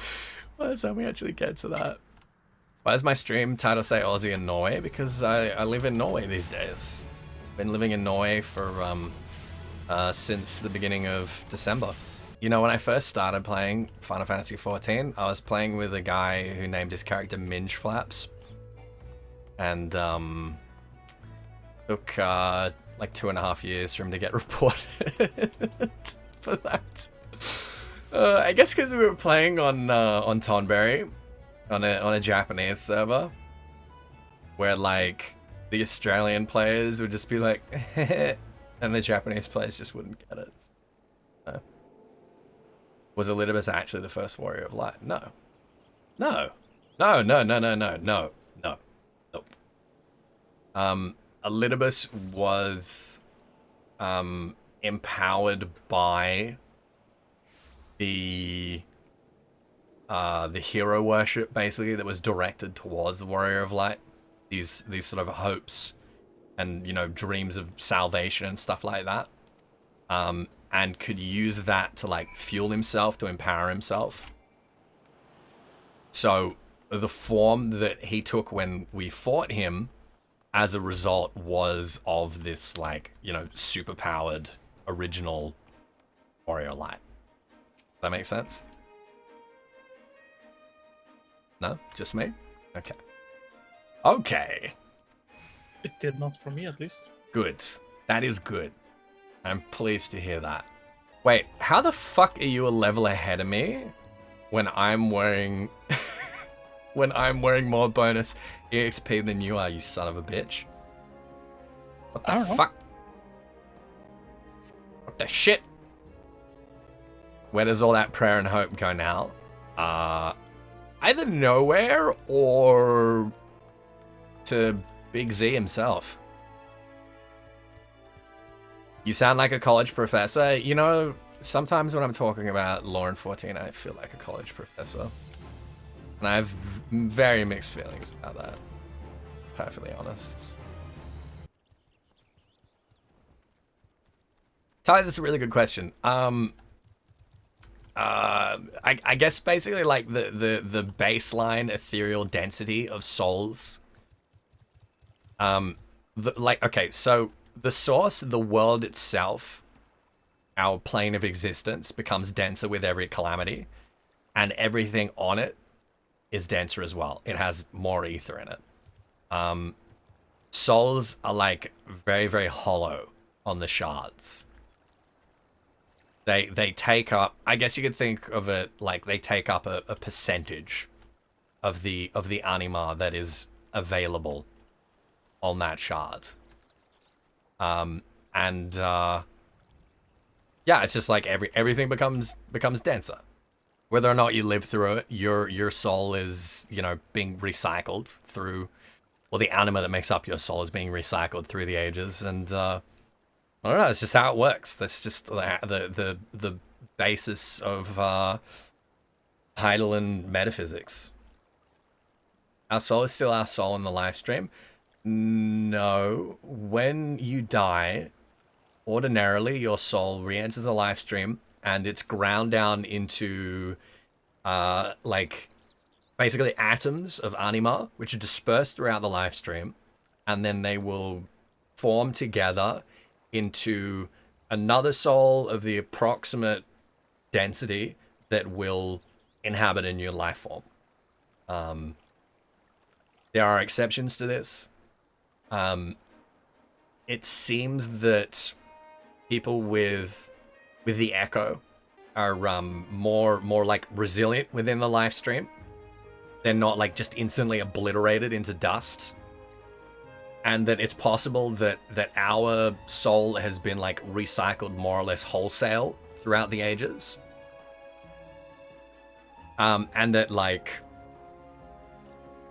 we actually get to that. Why does my stream title say Aussie and Norway? Because I live in Norway these days. Been living in Norway for since the beginning of December. You know, when I first started playing Final Fantasy XIV, I was playing with a guy who named his character Minge Flaps, and took like 2.5 years for him to get reported for that. I guess because we were playing on Tonberry, on a Japanese server, where like the Australian players would just be like, and the Japanese players just wouldn't get it. Was Elidibus actually the first warrior of light? No. No. No, no, no, no, no, no, no, nope. Elidibus was empowered by the hero worship, basically, that was directed towards the warrior of light. These sort of hopes and, you know, dreams of salvation and stuff like that. and could use that to like fuel himself, to empower himself. So the form that he took when we fought him as a result was of this like, you know, super powered original warrior light. Does that make sense? No? Just me? Okay. Okay. It did not for me, at least. Good. That is good. I'm pleased to hear that. Wait, how the fuck are you a level ahead of me when I'm wearing when I'm wearing more bonus EXP than you are, you son of a bitch? What the fuck? What the shit? Where does all that prayer and hope go now? Either nowhere or to Big Z himself. You sound like a college professor. You know, sometimes when I'm talking about Law in 14, I feel like a college professor. And I have very mixed feelings about that. Perfectly honest. Ty, this is a really good question. I guess basically like the baseline ethereal density of souls. Okay, so the source, the world itself, our plane of existence, becomes denser with every calamity, and everything on it is denser as well. It has more ether in it. Souls are like very, very hollow on the shards. They take up, I guess you could think of it like they take up a percentage of the anima that is available on that shard. Yeah, it's just like everything becomes denser. Whether or not you live through it, your soul is, you know, being recycled through, well, the anima that makes up your soul is being recycled through the ages, and I don't know, it's just how it works. That's just the basis of Heidelin metaphysics. Our soul is still our soul in the live stream. No, when you die, ordinarily your soul re-enters the live stream and it's ground down into like basically atoms of anima, which are dispersed throughout the live stream, and then they will form together into another soul of the approximate density that will inhabit a new life form. There are exceptions to this. It seems that people with the echo are more like resilient within the live stream. They're not like just instantly obliterated into dust. And that it's possible that our soul has been like recycled more or less wholesale throughout the ages. And that like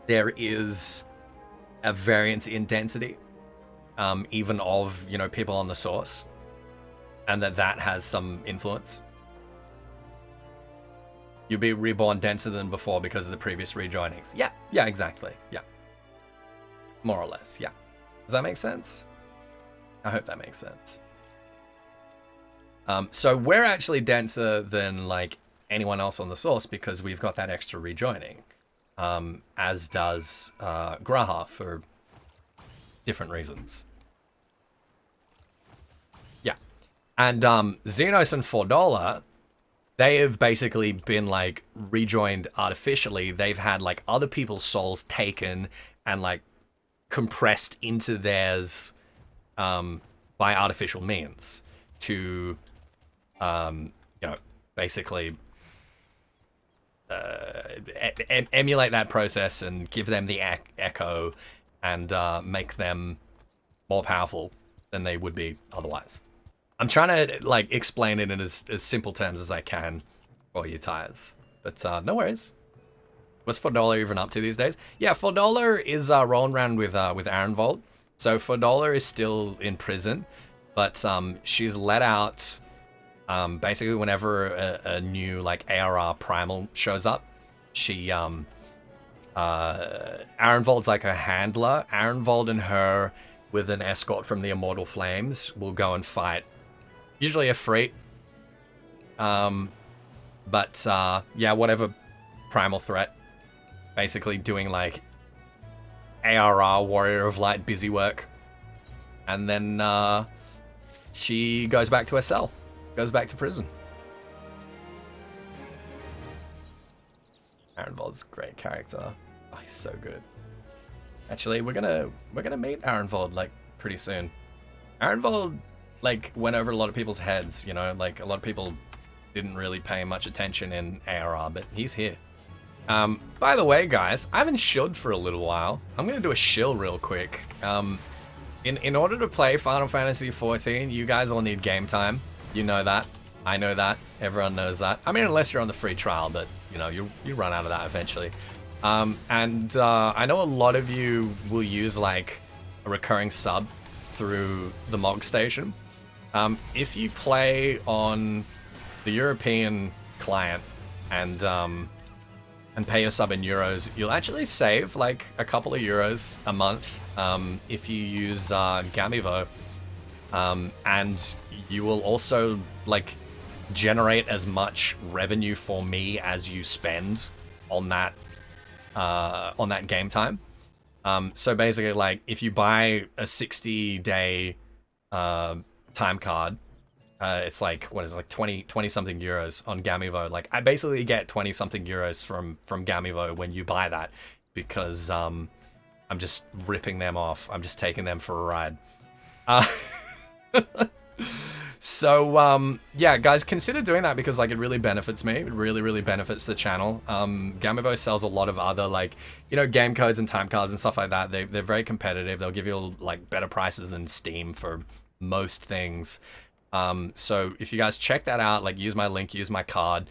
there is a variance in density, even of, you know, people on the source, and that has some influence. You'll be reborn denser than before because of the previous rejoinings. Yeah, exactly. Yeah. More or less, yeah. Does that make sense? I hope that makes sense. So we're actually denser than like anyone else on the source because we've got that extra rejoining, as does Graha for different reasons. Yeah. And Xenos and Fordola, they have basically been like rejoined artificially. They've had like other people's souls taken and like compressed into theirs by artificial means to you know, basically emulate that process and give them the echo and make them more powerful than they would be otherwise. I'm trying to like explain it in as simple terms as I can for you, Tyres, but no worries. What's Fordola even up to these days? Yeah, Fordola is rolling around with Arenvold. So Fordola is still in prison, but she's let out basically whenever a new like ARR primal shows up. She Arenvold's like her handler. Arenvold and her, with an escort from the Immortal Flames, will go and fight usually a free. But yeah, whatever primal threat. Basically doing like ARR Warrior of Light busy work. And then she goes back to her cell. Goes back to prison. Arenvold's a great character. Oh, he's so good. Actually, we're gonna meet Arenvold like pretty soon. Arenvold like went over a lot of people's heads, you know, like a lot of people didn't really pay much attention in ARR, but he's here. By the way, guys, I haven't shilled for a little while. I'm gonna do a shill real quick. In order to play Final Fantasy XIV, you guys all need game time. You know that. I know that. Everyone knows that. I mean, unless you're on the free trial, but you know, you run out of that eventually. I know a lot of you will use like a recurring sub through the MOG station. If you play on the European client and pay your sub in euros, you'll actually save like a couple of euros a month if you use Gamivo, and you will also like generate as much revenue for me as you spend on that game time. So basically, like if you buy a 60-day time card, it's like, what is it, like 20 something euros on Gamivo. Like I basically get 20 something euros from Gamivo when you buy that, because I'm just ripping them off. I'm just taking them for a ride. So yeah, guys, consider doing that, because like it really benefits me. It really benefits the channel. Gamivo sells a lot of other, like, you know, game codes and time cards and stuff like that. They're very competitive. They'll give you like better prices than Steam for most things. So if you guys check that out, like use my link, use my card,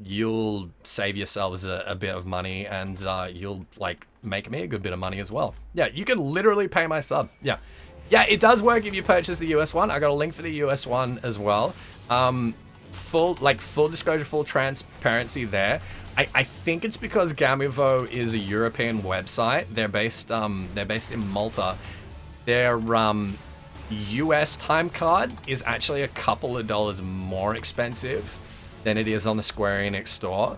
you'll save yourselves a bit of money, and you'll like make me a good bit of money as well. Yeah, you can literally pay my sub. Yeah, it does work if you purchase the US one. I got a link for the US one as well. Full disclosure, full transparency there. I think it's because Gamivo is a European website. They're based in Malta. Their US time card is actually a couple of dollars more expensive than it is on the Square Enix store.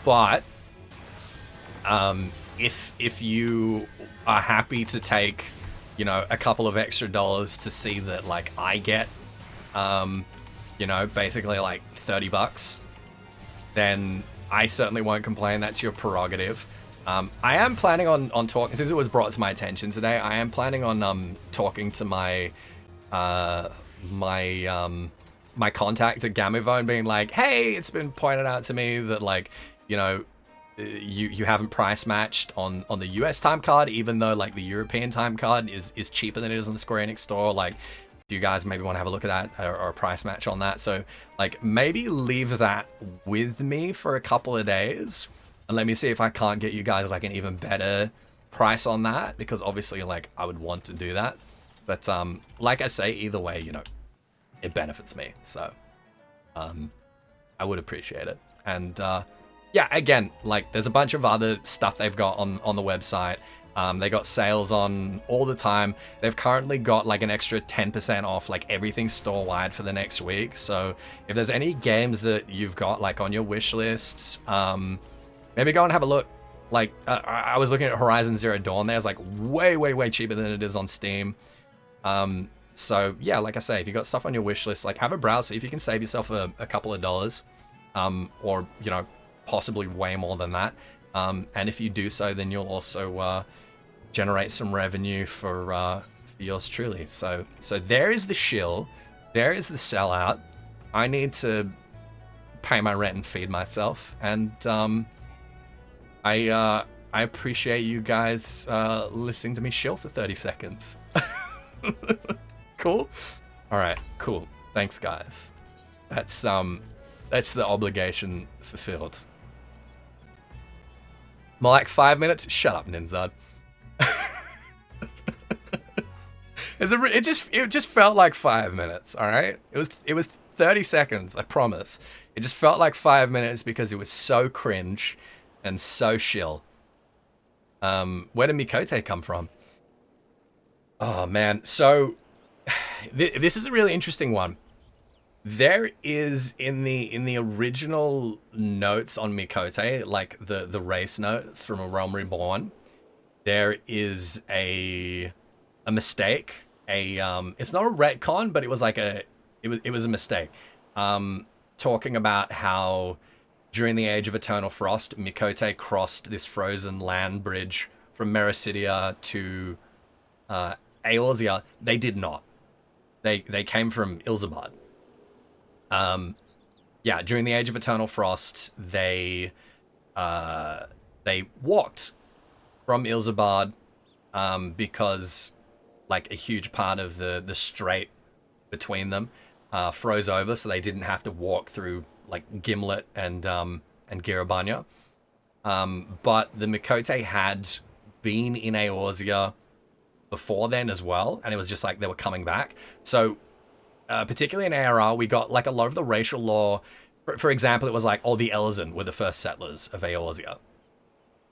But if you are happy to take, you know, a couple of extra dollars to see that like I get, you know, basically like $30, then I certainly won't complain. That's your prerogative. I am planning on talking, since it was brought to my attention today, I am planning on talking to my my contact at Gamivo and being like, hey, it's been pointed out to me that, like, you know, you haven't price matched on the US time card, even though like the European time card is cheaper than it is on the Square Enix store. Like, do you guys maybe want to have a look at that, or a price match on that? So like maybe leave that with me for a couple of days and let me see if I can't get you guys like an even better price on that, because obviously like I would want to do that. But like I say, either way, you know, it benefits me. So I would appreciate it. And yeah, again, like there's a bunch of other stuff they've got on the website. They got sales on all the time. They've currently got like an extra 10% off like everything store-wide for the next week. So if there's any games that you've got like on your wish lists, maybe go and have a look. Like I was looking at Horizon Zero Dawn. There's like way cheaper than it is on Steam. So yeah, like I say, if you got stuff on your wish list, like have a browse, see if you can save yourself a couple of dollars, or you know, possibly way more than that. And if you do so, then you'll also generate some revenue for yours truly. So there is the shill, there is the sellout. I need to pay my rent and feed myself, and I appreciate you guys listening to me shill for 30 seconds. Cool. All right, cool. Thanks, guys. That's the obligation fulfilled. More like 5 minutes? Shut up, Ninzard. It just felt like 5 minutes, all right? It was 30 seconds, I promise. It just felt like 5 minutes because it was so cringe and so shill. Where did Mikote come from? Oh man, so this is a really interesting one. There is in the original notes on Mikote, like the race notes from A Realm Reborn, there is a mistake. It's not a retcon, but it was like it was a mistake. Talking about how during the Age of Eternal Frost, Mikote crossed this frozen land bridge from Mericidia to Eorzea. They did not. They came from Ilzabad. Yeah, during the Age of Eternal Frost, they walked from Ilzabad because like a huge part of the strait between them froze over, so they didn't have to walk through like Gimlet and Girabanya. But the Mikote had been in Eorzea before then as well, and it was just like they were coming back. So particularly in ARR, we got like a lot of the racial lore. For example, it was like, the Elzen were the first settlers of Eorzea.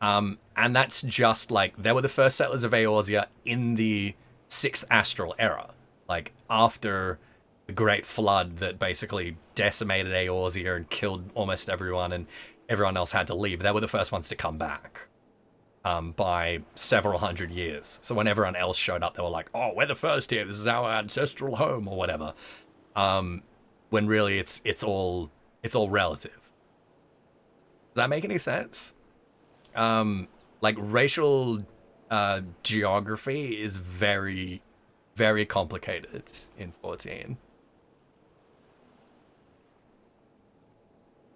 And that's just like, they were the first settlers of Eorzea in the 6th Astral Era. Like, after the Great Flood that basically decimated Eorzea and killed almost everyone, and everyone else had to leave. They were the first ones to come back by several hundred years. So when everyone else showed up, they were like, oh, we're the first here. This is our ancestral home or whatever. When really it's all relative. Does that make any sense? Like racial geography is very, very complicated in 14.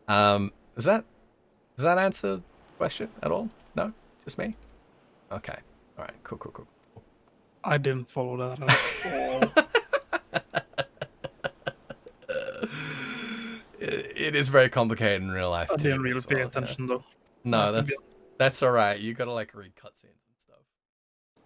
Does that answer the question at all? No? Just me? Okay. All right. Cool. I didn't follow that at all. It is very complicated in real life. I didn't really pay attention though. No, that's all right. You gotta like read cutscenes.